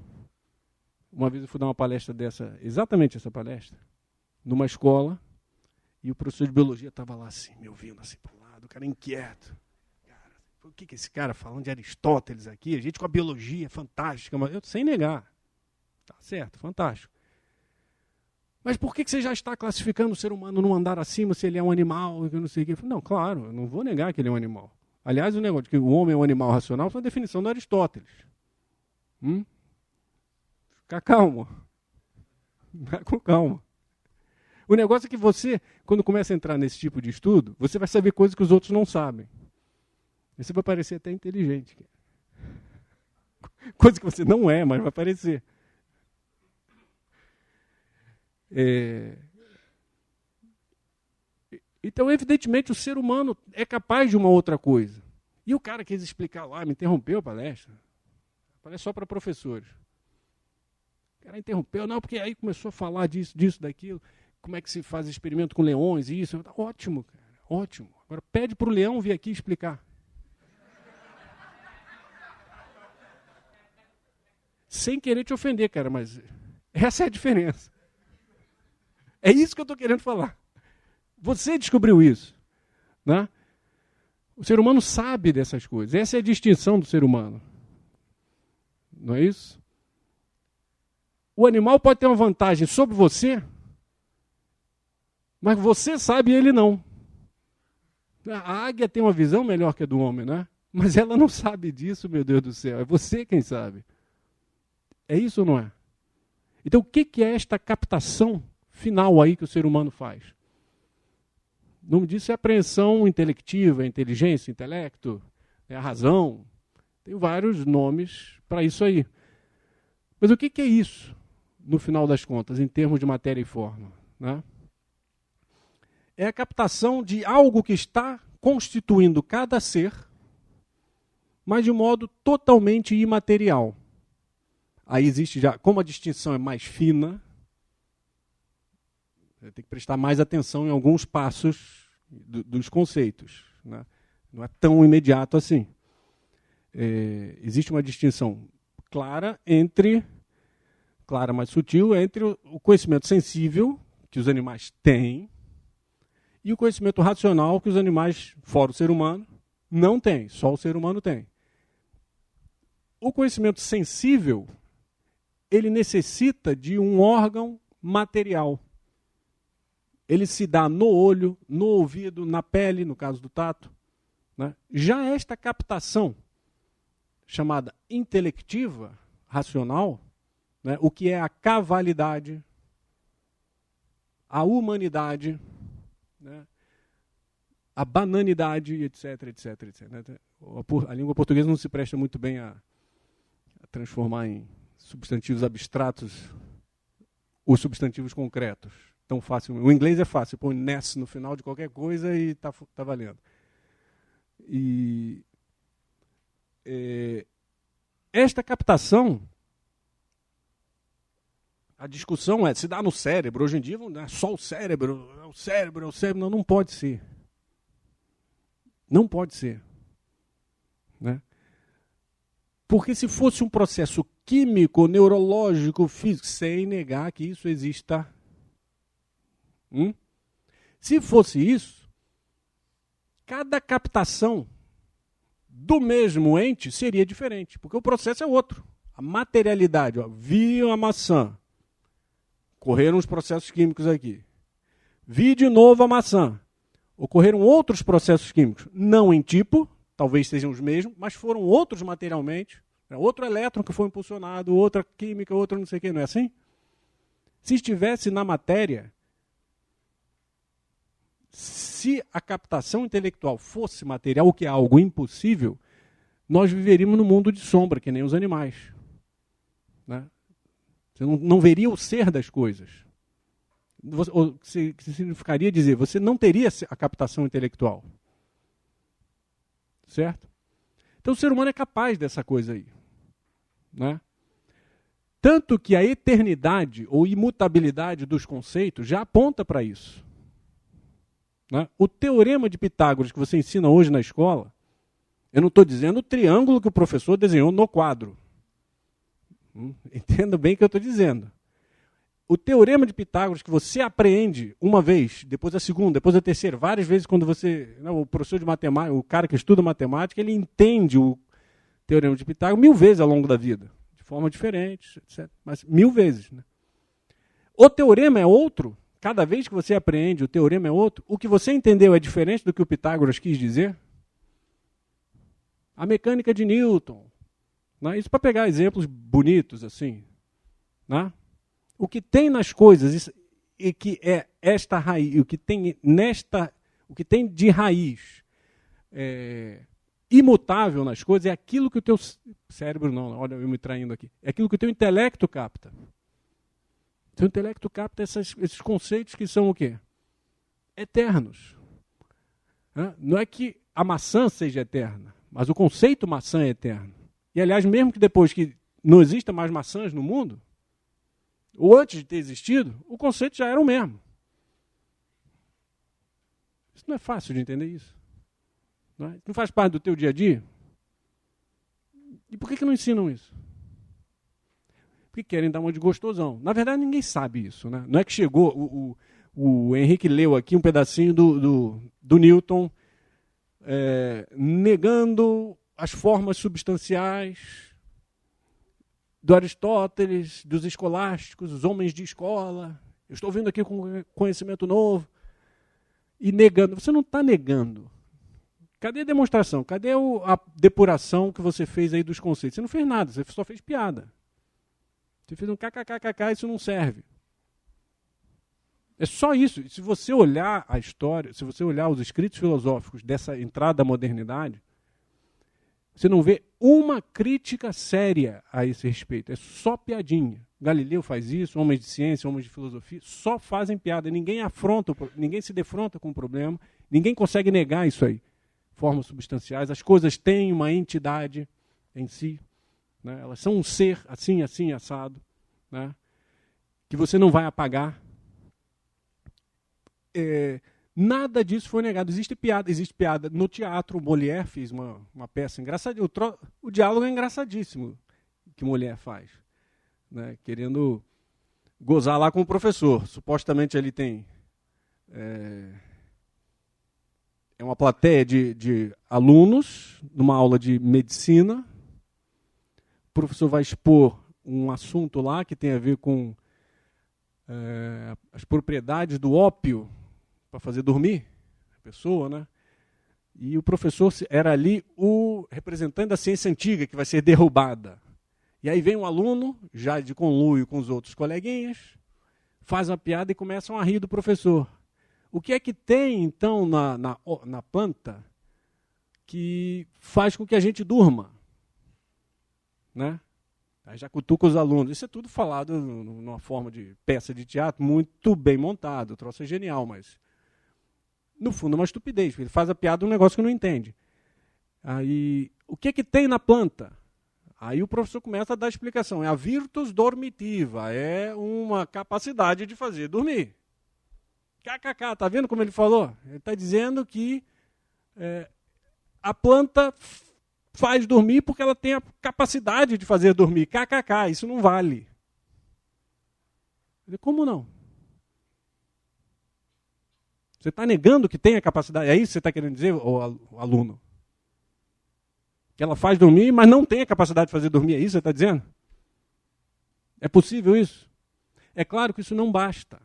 Uma vez eu fui dar uma palestra dessa, exatamente essa palestra, numa escola, e o professor de biologia estava lá assim, me ouvindo assim para o lado, o cara inquieto. Cara, o que esse cara falando de Aristóteles aqui? A gente com a biologia fantástica, mas eu sem negar. Tá certo, fantástico. Mas por que você já está classificando o ser humano num andar acima se ele é um animal? Eu não sei o que. Não, claro, eu não vou negar que ele é um animal. Aliás, o negócio de que o homem é um animal racional foi uma definição do Aristóteles. Fica calmo. Vai com calma. O negócio é que você, quando começa a entrar nesse tipo de estudo, você vai saber coisas que os outros não sabem. E você vai parecer até inteligente. Coisa que você não é, mas vai parecer. Então, evidentemente, o ser humano é capaz de uma outra coisa. E o cara quis explicar lá, me interrompeu a palestra. A palestra só para professores. O cara interrompeu, não, porque aí começou a falar disso, daquilo. Como é que se faz experimento com leões e isso. Ótimo, cara, ótimo. Agora pede para o leão vir aqui explicar. Sem querer te ofender, cara, mas essa é a diferença. É isso que eu estou querendo falar. Você descobriu isso. Né? O ser humano sabe dessas coisas. Essa é a distinção do ser humano. Não é isso? O animal pode ter uma vantagem sobre você, mas você sabe e ele não. A águia tem uma visão melhor que a do homem, né? Mas ela não sabe disso, meu Deus do céu. É você quem sabe. É isso ou não é? Então, o que é esta captação final aí que o ser humano faz. O nome disso é apreensão intelectiva, inteligência, intelecto, a razão. Tem vários nomes para isso aí. Mas o que é isso, no final das contas, em termos de matéria e forma? Né? É a captação de algo que está constituindo cada ser, mas de modo totalmente imaterial. Aí existe já, como a distinção é mais fina, você tem que prestar mais atenção em alguns passos dos conceitos. Né? Não é tão imediato assim. Existe uma distinção clara, mas sutil, entre o conhecimento sensível que os animais têm e o conhecimento racional que os animais, fora o ser humano, não têm. Só o ser humano tem. O conhecimento sensível, ele necessita de um órgão material. Ele se dá no olho, no ouvido, na pele, no caso do tato. Né? Já esta captação, chamada intelectiva, racional, né? O que é a cavalidade, a humanidade, né? A bananidade, etc, etc, etc. A língua portuguesa não se presta muito bem a transformar em substantivos abstratos os substantivos concretos. Tão fácil. O inglês é fácil, põe ness no final de qualquer coisa e está valendo. Esta captação, a discussão se dá no cérebro. Hoje em dia, não é só o cérebro, é o cérebro. Não pode ser. Não pode ser. Né? Porque se fosse um processo químico, neurológico, físico, sem negar que isso exista. Se fosse isso, cada captação do mesmo ente seria diferente, porque o processo é outro. A materialidade, vi a maçã, ocorreram os processos químicos aqui. Vi de novo a maçã, ocorreram outros processos químicos, não em tipo, talvez sejam os mesmos, mas foram outros materialmente, outro elétron que foi impulsionado, outra química, outra não sei o que, não é assim? Se estivesse na matéria, se a captação intelectual fosse material, o que é algo impossível, nós viveríamos no mundo de sombra, que nem os animais. Né? Você não veria o ser das coisas. O que significaria dizer, você não teria a captação intelectual. Certo? Então o ser humano é capaz dessa coisa aí. Né? Tanto que a eternidade ou imutabilidade dos conceitos já aponta para isso. Né? O teorema de Pitágoras que você ensina hoje na escola, eu não estou dizendo o triângulo que o professor desenhou no quadro. Entenda bem o que eu estou dizendo. O teorema de Pitágoras que você aprende uma vez, depois a segunda, depois a terceira, várias vezes quando você... o professor de matemática, o cara que estuda matemática, ele entende o teorema de Pitágoras 1000 vezes ao longo da vida. De forma diferente, etc. Mas 1000 vezes. Né? O teorema é outro. Cada vez que você aprende, o teorema é outro. O que você entendeu é diferente do que o Pitágoras quis dizer? A mecânica de Newton. Né? Isso para pegar exemplos bonitos, assim. Né? O que tem nas coisas, e que é esta raiz, o que tem de raiz imutável nas coisas, é aquilo que o teu cérebro, olha eu me traindo aqui, é aquilo que o teu intelecto capta. O teu intelecto capta esses conceitos que são o quê? Eternos. Não é que a maçã seja eterna, mas o conceito maçã é eterno. E, aliás, mesmo que depois que não exista mais maçãs no mundo, ou antes de ter existido, o conceito já era o mesmo. Isso não é fácil de entender isso. Não faz parte do teu dia a dia? E por que não ensinam isso? Porque querem dar uma de gostosão. Na verdade, ninguém sabe isso. Né? Não é que chegou, o Henrique leu aqui um pedacinho do Newton, negando as formas substanciais do Aristóteles, dos escolásticos, os homens de escola. Eu estou vindo aqui com conhecimento novo. E negando. Você não está negando. Cadê a demonstração? Cadê a depuração que você fez aí dos conceitos? Você não fez nada, você só fez piada. Você fez um kkkk, isso não serve. É só isso. Se você olhar a história, se você olhar os escritos filosóficos dessa entrada da modernidade, você não vê uma crítica séria a esse respeito. É só piadinha. Galileu faz isso, homens de ciência, homens de filosofia, só fazem piada. Ninguém ninguém se defronta com o problema, ninguém consegue negar isso aí. Formas substanciais, as coisas têm uma entidade em si, né? Elas são um ser assim, assim, assado, né? Que você não vai apagar. Nada disso foi negado. Existe piada. No teatro, Molière fez uma peça engraçadíssima. O diálogo é engraçadíssimo que Molière faz, né? Querendo gozar lá com o professor. Supostamente ele tem uma plateia de alunos numa aula de medicina. O professor vai expor um assunto lá que tem a ver com as propriedades do ópio para fazer dormir a pessoa, né? E o professor era ali o representante da ciência antiga que vai ser derrubada. E aí vem um aluno, já de conluio com os outros coleguinhas, faz uma piada e começam a rir do professor. O que é que tem, então, na planta que faz com que a gente durma? Né? Aí já cutuca os alunos. Isso é tudo falado numa forma de peça de teatro muito bem montado. O troço é genial, mas no fundo é uma estupidez. Ele faz a piada de um negócio que não entende. Aí, o que é que tem na planta? Aí o professor começa a dar explicação. É a virtus dormitiva, é uma capacidade de fazer dormir. KKK, tá vendo como ele falou? Ele está dizendo que a planta faz dormir porque ela tem a capacidade de fazer dormir. KKK, isso não vale. Como não? Você está negando que tem a capacidade? É isso que você está querendo dizer, o aluno? Que ela faz dormir, mas não tem a capacidade de fazer dormir. É isso que você está dizendo? É possível isso? É claro que isso não basta.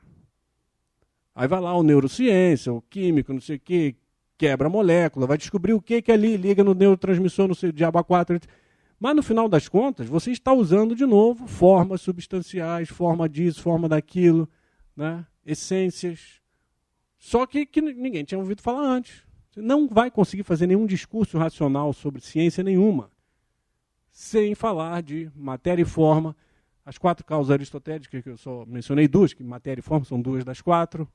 Aí vai lá o neurociência, o químico, não sei o quê, quebra a molécula, vai descobrir o que ali liga no neurotransmissor, no seu diabo 4. Mas no final das contas, você está usando de novo formas substanciais, forma disso, forma daquilo, né? Essências. Só que ninguém tinha ouvido falar antes. Você não vai conseguir fazer nenhum discurso racional sobre ciência nenhuma sem falar de matéria e forma. As 4 causas aristotélicas, que eu só mencionei 2, que matéria e forma são 2 das 4.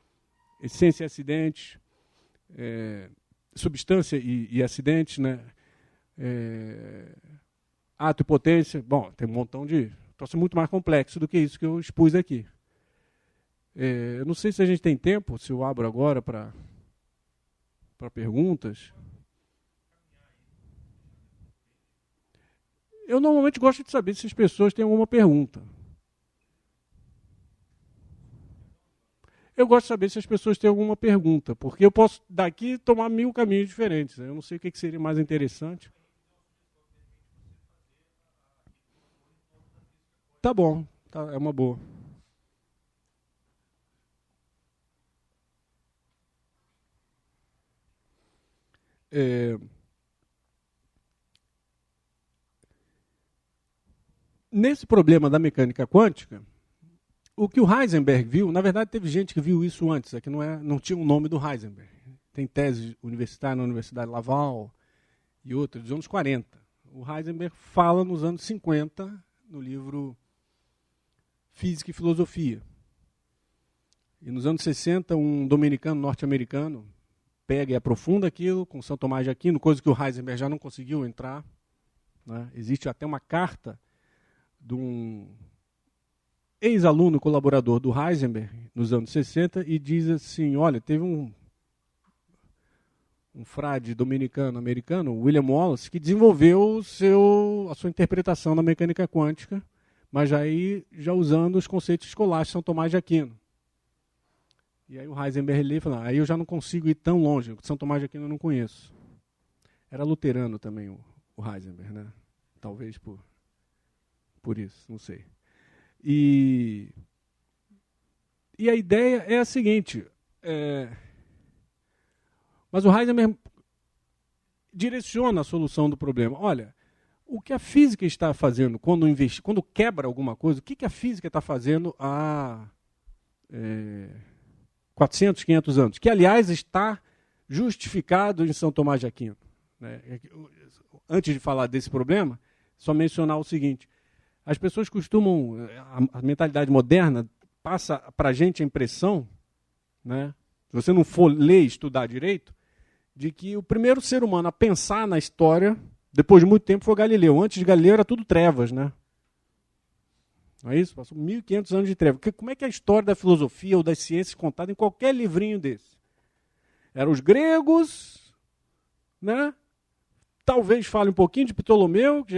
Essência e acidentes, substância e acidentes, né? Ato e potência. Bom, tem um montão de... Troço muito mais complexo do que isso que eu expus aqui. Eu não sei se a gente tem tempo, se eu abro agora para perguntas. Eu normalmente gosto de saber se as pessoas têm alguma pergunta. Eu gosto de saber se as pessoas têm alguma pergunta, porque eu posso daqui tomar 1000 caminhos diferentes. Eu não sei o que seria mais interessante. Tá bom, é uma boa. Nesse problema da mecânica quântica, o que o Heisenberg viu, na verdade teve gente que viu isso antes, é que não tinha o nome do Heisenberg. Tem tese universitária na Universidade Laval e outra, dos anos 40. O Heisenberg fala nos anos 50, no livro Física e Filosofia. E nos anos 60, um dominicano norte-americano pega e aprofunda aquilo com São Tomás de Aquino, coisa que o Heisenberg já não conseguiu entrar. Né? Existe até uma carta de um ex-aluno colaborador do Heisenberg, nos anos 60, e diz assim, olha, teve um frade dominicano-americano, William Wallace, que desenvolveu a sua interpretação da mecânica quântica, mas já usando os conceitos escolares de São Tomás de Aquino. E aí o Heisenberg lê e fala, aí eu já não consigo ir tão longe, São Tomás de Aquino eu não conheço. Era luterano também o Heisenberg, né? Talvez por isso, não sei. E a ideia é a seguinte, mas o Heisenberg direciona a solução do problema. Olha, o que a física está fazendo quando quebra alguma coisa, o que a física está fazendo 400, 500 anos, que, aliás, está justificado em São Tomás de Aquino. Né? Antes de falar desse problema, só mencionar o seguinte: as pessoas costumam, a mentalidade moderna passa para a gente a impressão, né, se você não for ler e estudar direito, de que o primeiro ser humano a pensar na história, depois de muito tempo, foi Galileu. Antes de Galileu era tudo trevas, né? Não é isso? Passou 1.500 anos de trevas. Como é que é a história da filosofia ou das ciências contada em qualquer livrinho desse? Eram os gregos, né? Talvez fale um pouquinho de Ptolomeu, que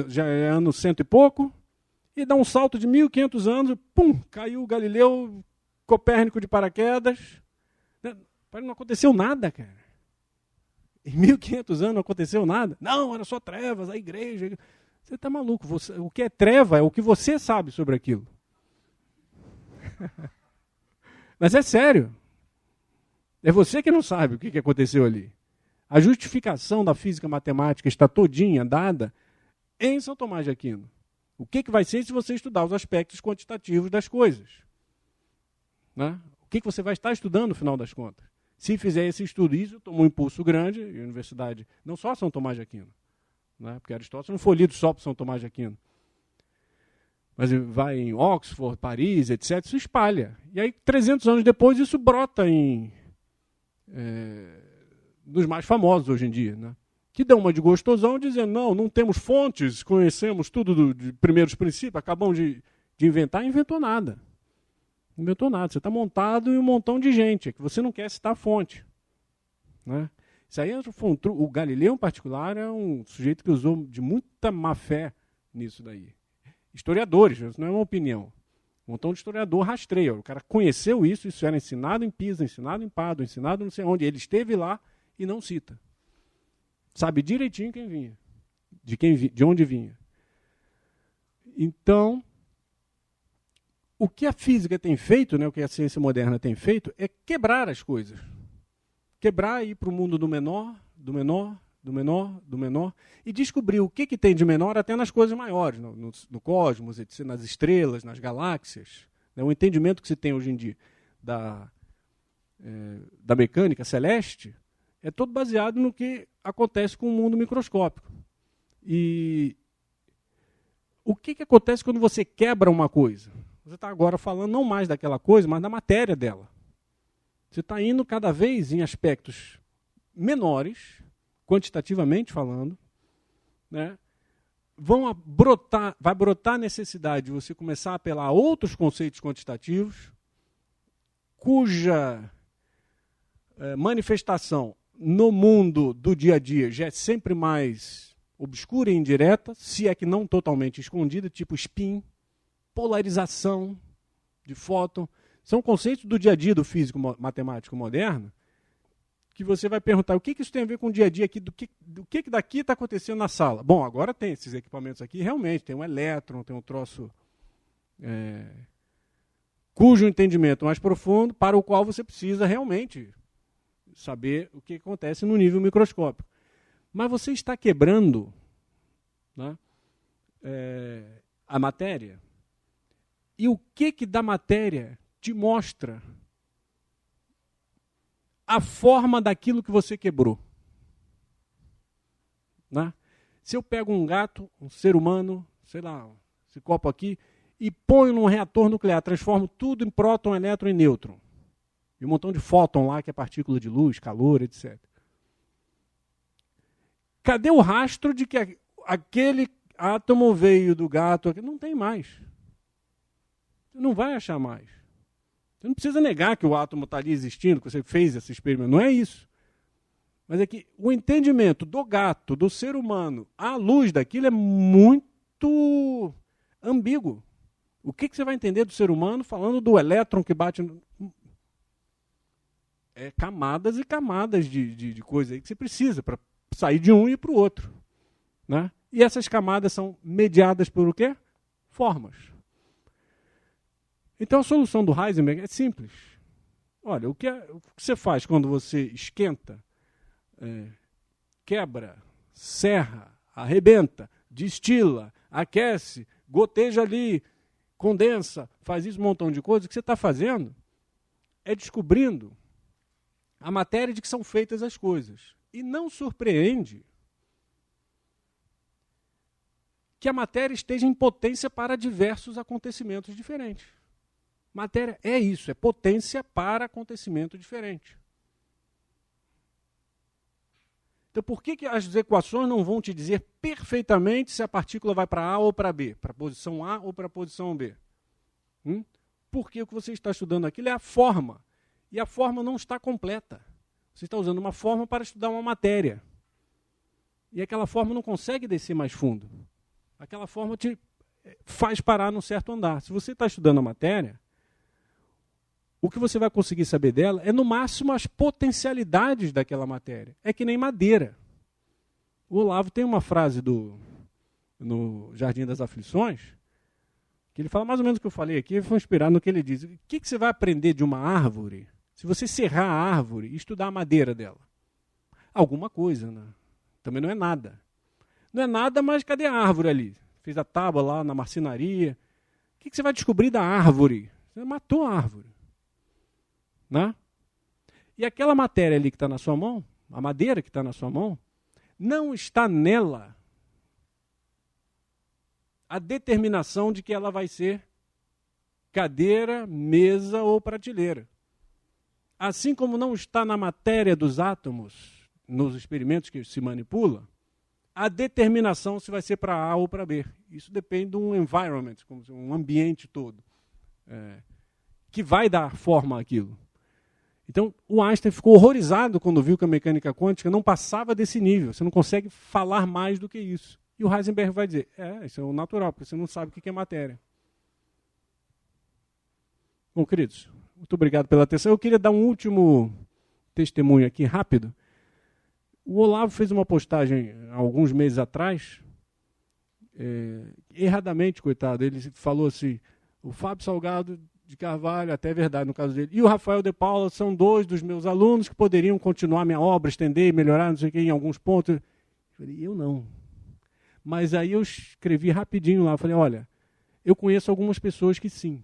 já é ano 100 e pouco, e dá um salto de 1.500 anos, pum, caiu o Galileu, Copérnico de paraquedas. Não aconteceu nada, cara. Em 1.500 anos não aconteceu nada. Não, era só trevas, a igreja. Você está maluco. O que é treva é o que você sabe sobre aquilo. Mas é sério. É você que não sabe o que aconteceu ali. A justificação da física matemática está todinha dada em São Tomás de Aquino. O que vai ser se você estudar os aspectos quantitativos das coisas? Né? O que você vai estar estudando no final das contas? Se fizer esse estudo, isso tomou um impulso grande, e a universidade, não só São Tomás de Aquino, né? Porque Aristóteles não foi lido só por São Tomás de Aquino. Mas vai em Oxford, Paris, etc., isso espalha. E aí, 300 anos depois, isso brota nos mais famosos hoje em dia, né? Que dão uma de gostosão dizendo, não temos fontes, conhecemos tudo de primeiros princípios, acabamos de inventar, inventou nada. Inventou nada. Você está montado em um montão de gente, é que você não quer citar a fonte. Né? Isso aí, o Galileu, em particular, é um sujeito que usou de muita má fé nisso daí. Historiadores, isso não é uma opinião. Um montão de historiador rastreia. O cara conheceu isso era ensinado em Pisa, ensinado em Pádua, ensinado não sei onde. Ele esteve lá e não cita. Sabe direitinho quem vinha, de onde vinha. Então, o que a física tem feito, né, o que a ciência moderna tem feito, é quebrar as coisas. Quebrar e ir para o mundo do menor, do menor, do menor, do menor, e descobrir o que tem de menor até nas coisas maiores, no cosmos, etc., nas estrelas, nas galáxias. Né, o entendimento que se tem hoje em dia da mecânica celeste é todo baseado no que acontece com o mundo microscópico. E o que acontece quando você quebra uma coisa? Você está agora falando não mais daquela coisa, mas da matéria dela. Você está indo cada vez em aspectos menores, quantitativamente falando, né? Vai brotar a necessidade de você começar a apelar a outros conceitos quantitativos, cuja manifestação no mundo do dia a dia já é sempre mais obscura e indireta, se é que não totalmente escondida, tipo spin, polarização de fóton. São conceitos do dia a dia do físico matemático moderno que você vai perguntar o que isso tem a ver com o dia a dia aqui, do que daqui está acontecendo na sala. Bom, agora tem esses equipamentos aqui, realmente, tem um elétron, tem um troço cujo entendimento mais profundo, para o qual você precisa realmente saber o que acontece no nível microscópico. Mas você está quebrando, né, a matéria. E o que da matéria te mostra a forma daquilo que você quebrou? Né? Se eu pego um gato, um ser humano, sei lá, esse copo aqui, e ponho num reator nuclear, transformo tudo em próton, elétron e nêutron. E um montão de fóton lá, que é partícula de luz, calor, etc. Cadê o rastro de que aquele átomo veio do gato? Não tem mais. Você não vai achar mais. Você não precisa negar que o átomo está ali existindo, que você fez esse experimento. Não é isso. Mas é que o entendimento do gato, do ser humano, à luz daquilo é muito ambíguo. O que você vai entender do ser humano falando do elétron que bate... camadas e camadas de coisa aí que você precisa para sair de um e ir para o outro. Né? E essas camadas são mediadas por o quê? Formas. Então a solução do Heisenberg é simples. Olha, o que você faz quando você esquenta, quebra, serra, arrebenta, destila, aquece, goteja ali, condensa, faz isso um montão de coisas, o que você está fazendo é descobrindo a matéria de que são feitas as coisas. E não surpreende que a matéria esteja em potência para diversos acontecimentos diferentes. Matéria é isso, é potência para acontecimento diferente. Então, por que as equações não vão te dizer perfeitamente se a partícula vai para A ou para B, para a posição A ou para a posição B? Porque o que você está estudando aquilo é a forma, e a forma não está completa. Você está usando uma forma para estudar uma matéria, e aquela forma não consegue descer mais fundo. Aquela forma te faz parar num certo andar. Se você está estudando a matéria, o que você vai conseguir saber dela é, no máximo, as potencialidades daquela matéria. É que nem madeira. O Olavo tem uma frase no Jardim das Aflições, que ele fala mais ou menos o que eu falei aqui, foi inspirado no que ele diz. O que você vai aprender de uma árvore se você serrar a árvore e estudar a madeira dela? Alguma coisa, né? Também não é nada. Não é nada, mas cadê a árvore ali? Fez a tábua lá na marcenaria. O que você vai descobrir da árvore? Você matou a árvore. Né? E aquela matéria ali que está na sua mão, a madeira que está na sua mão, não está nela a determinação de que ela vai ser cadeira, mesa ou prateleira. Assim como não está na matéria dos átomos, nos experimentos que se manipula, a determinação se vai ser para A ou para B. Isso depende de um environment, um ambiente todo, que vai dar forma àquilo. Então, o Einstein ficou horrorizado quando viu que a mecânica quântica não passava desse nível. Você não consegue falar mais do que isso. E o Heisenberg vai dizer, isso é o natural, porque você não sabe o que é matéria. Bom, queridos, muito obrigado pela atenção. Eu queria dar um último testemunho aqui, rápido. O Olavo fez uma postagem há alguns meses atrás, erradamente, coitado. Ele falou assim, o Fábio Salgado de Carvalho, até é verdade no caso dele, e o Rafael de Paula são dois dos meus alunos que poderiam continuar minha obra, estender, melhorar, não sei o que, em alguns pontos. Eu falei, eu não. Mas aí eu escrevi rapidinho lá, falei, olha, eu conheço algumas pessoas que sim,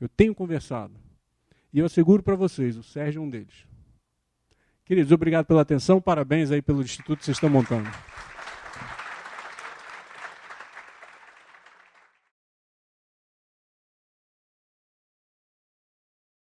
eu tenho conversado, e eu asseguro para vocês, o Sérgio é um deles. Queridos, obrigado pela atenção, parabéns aí pelo instituto que vocês estão montando.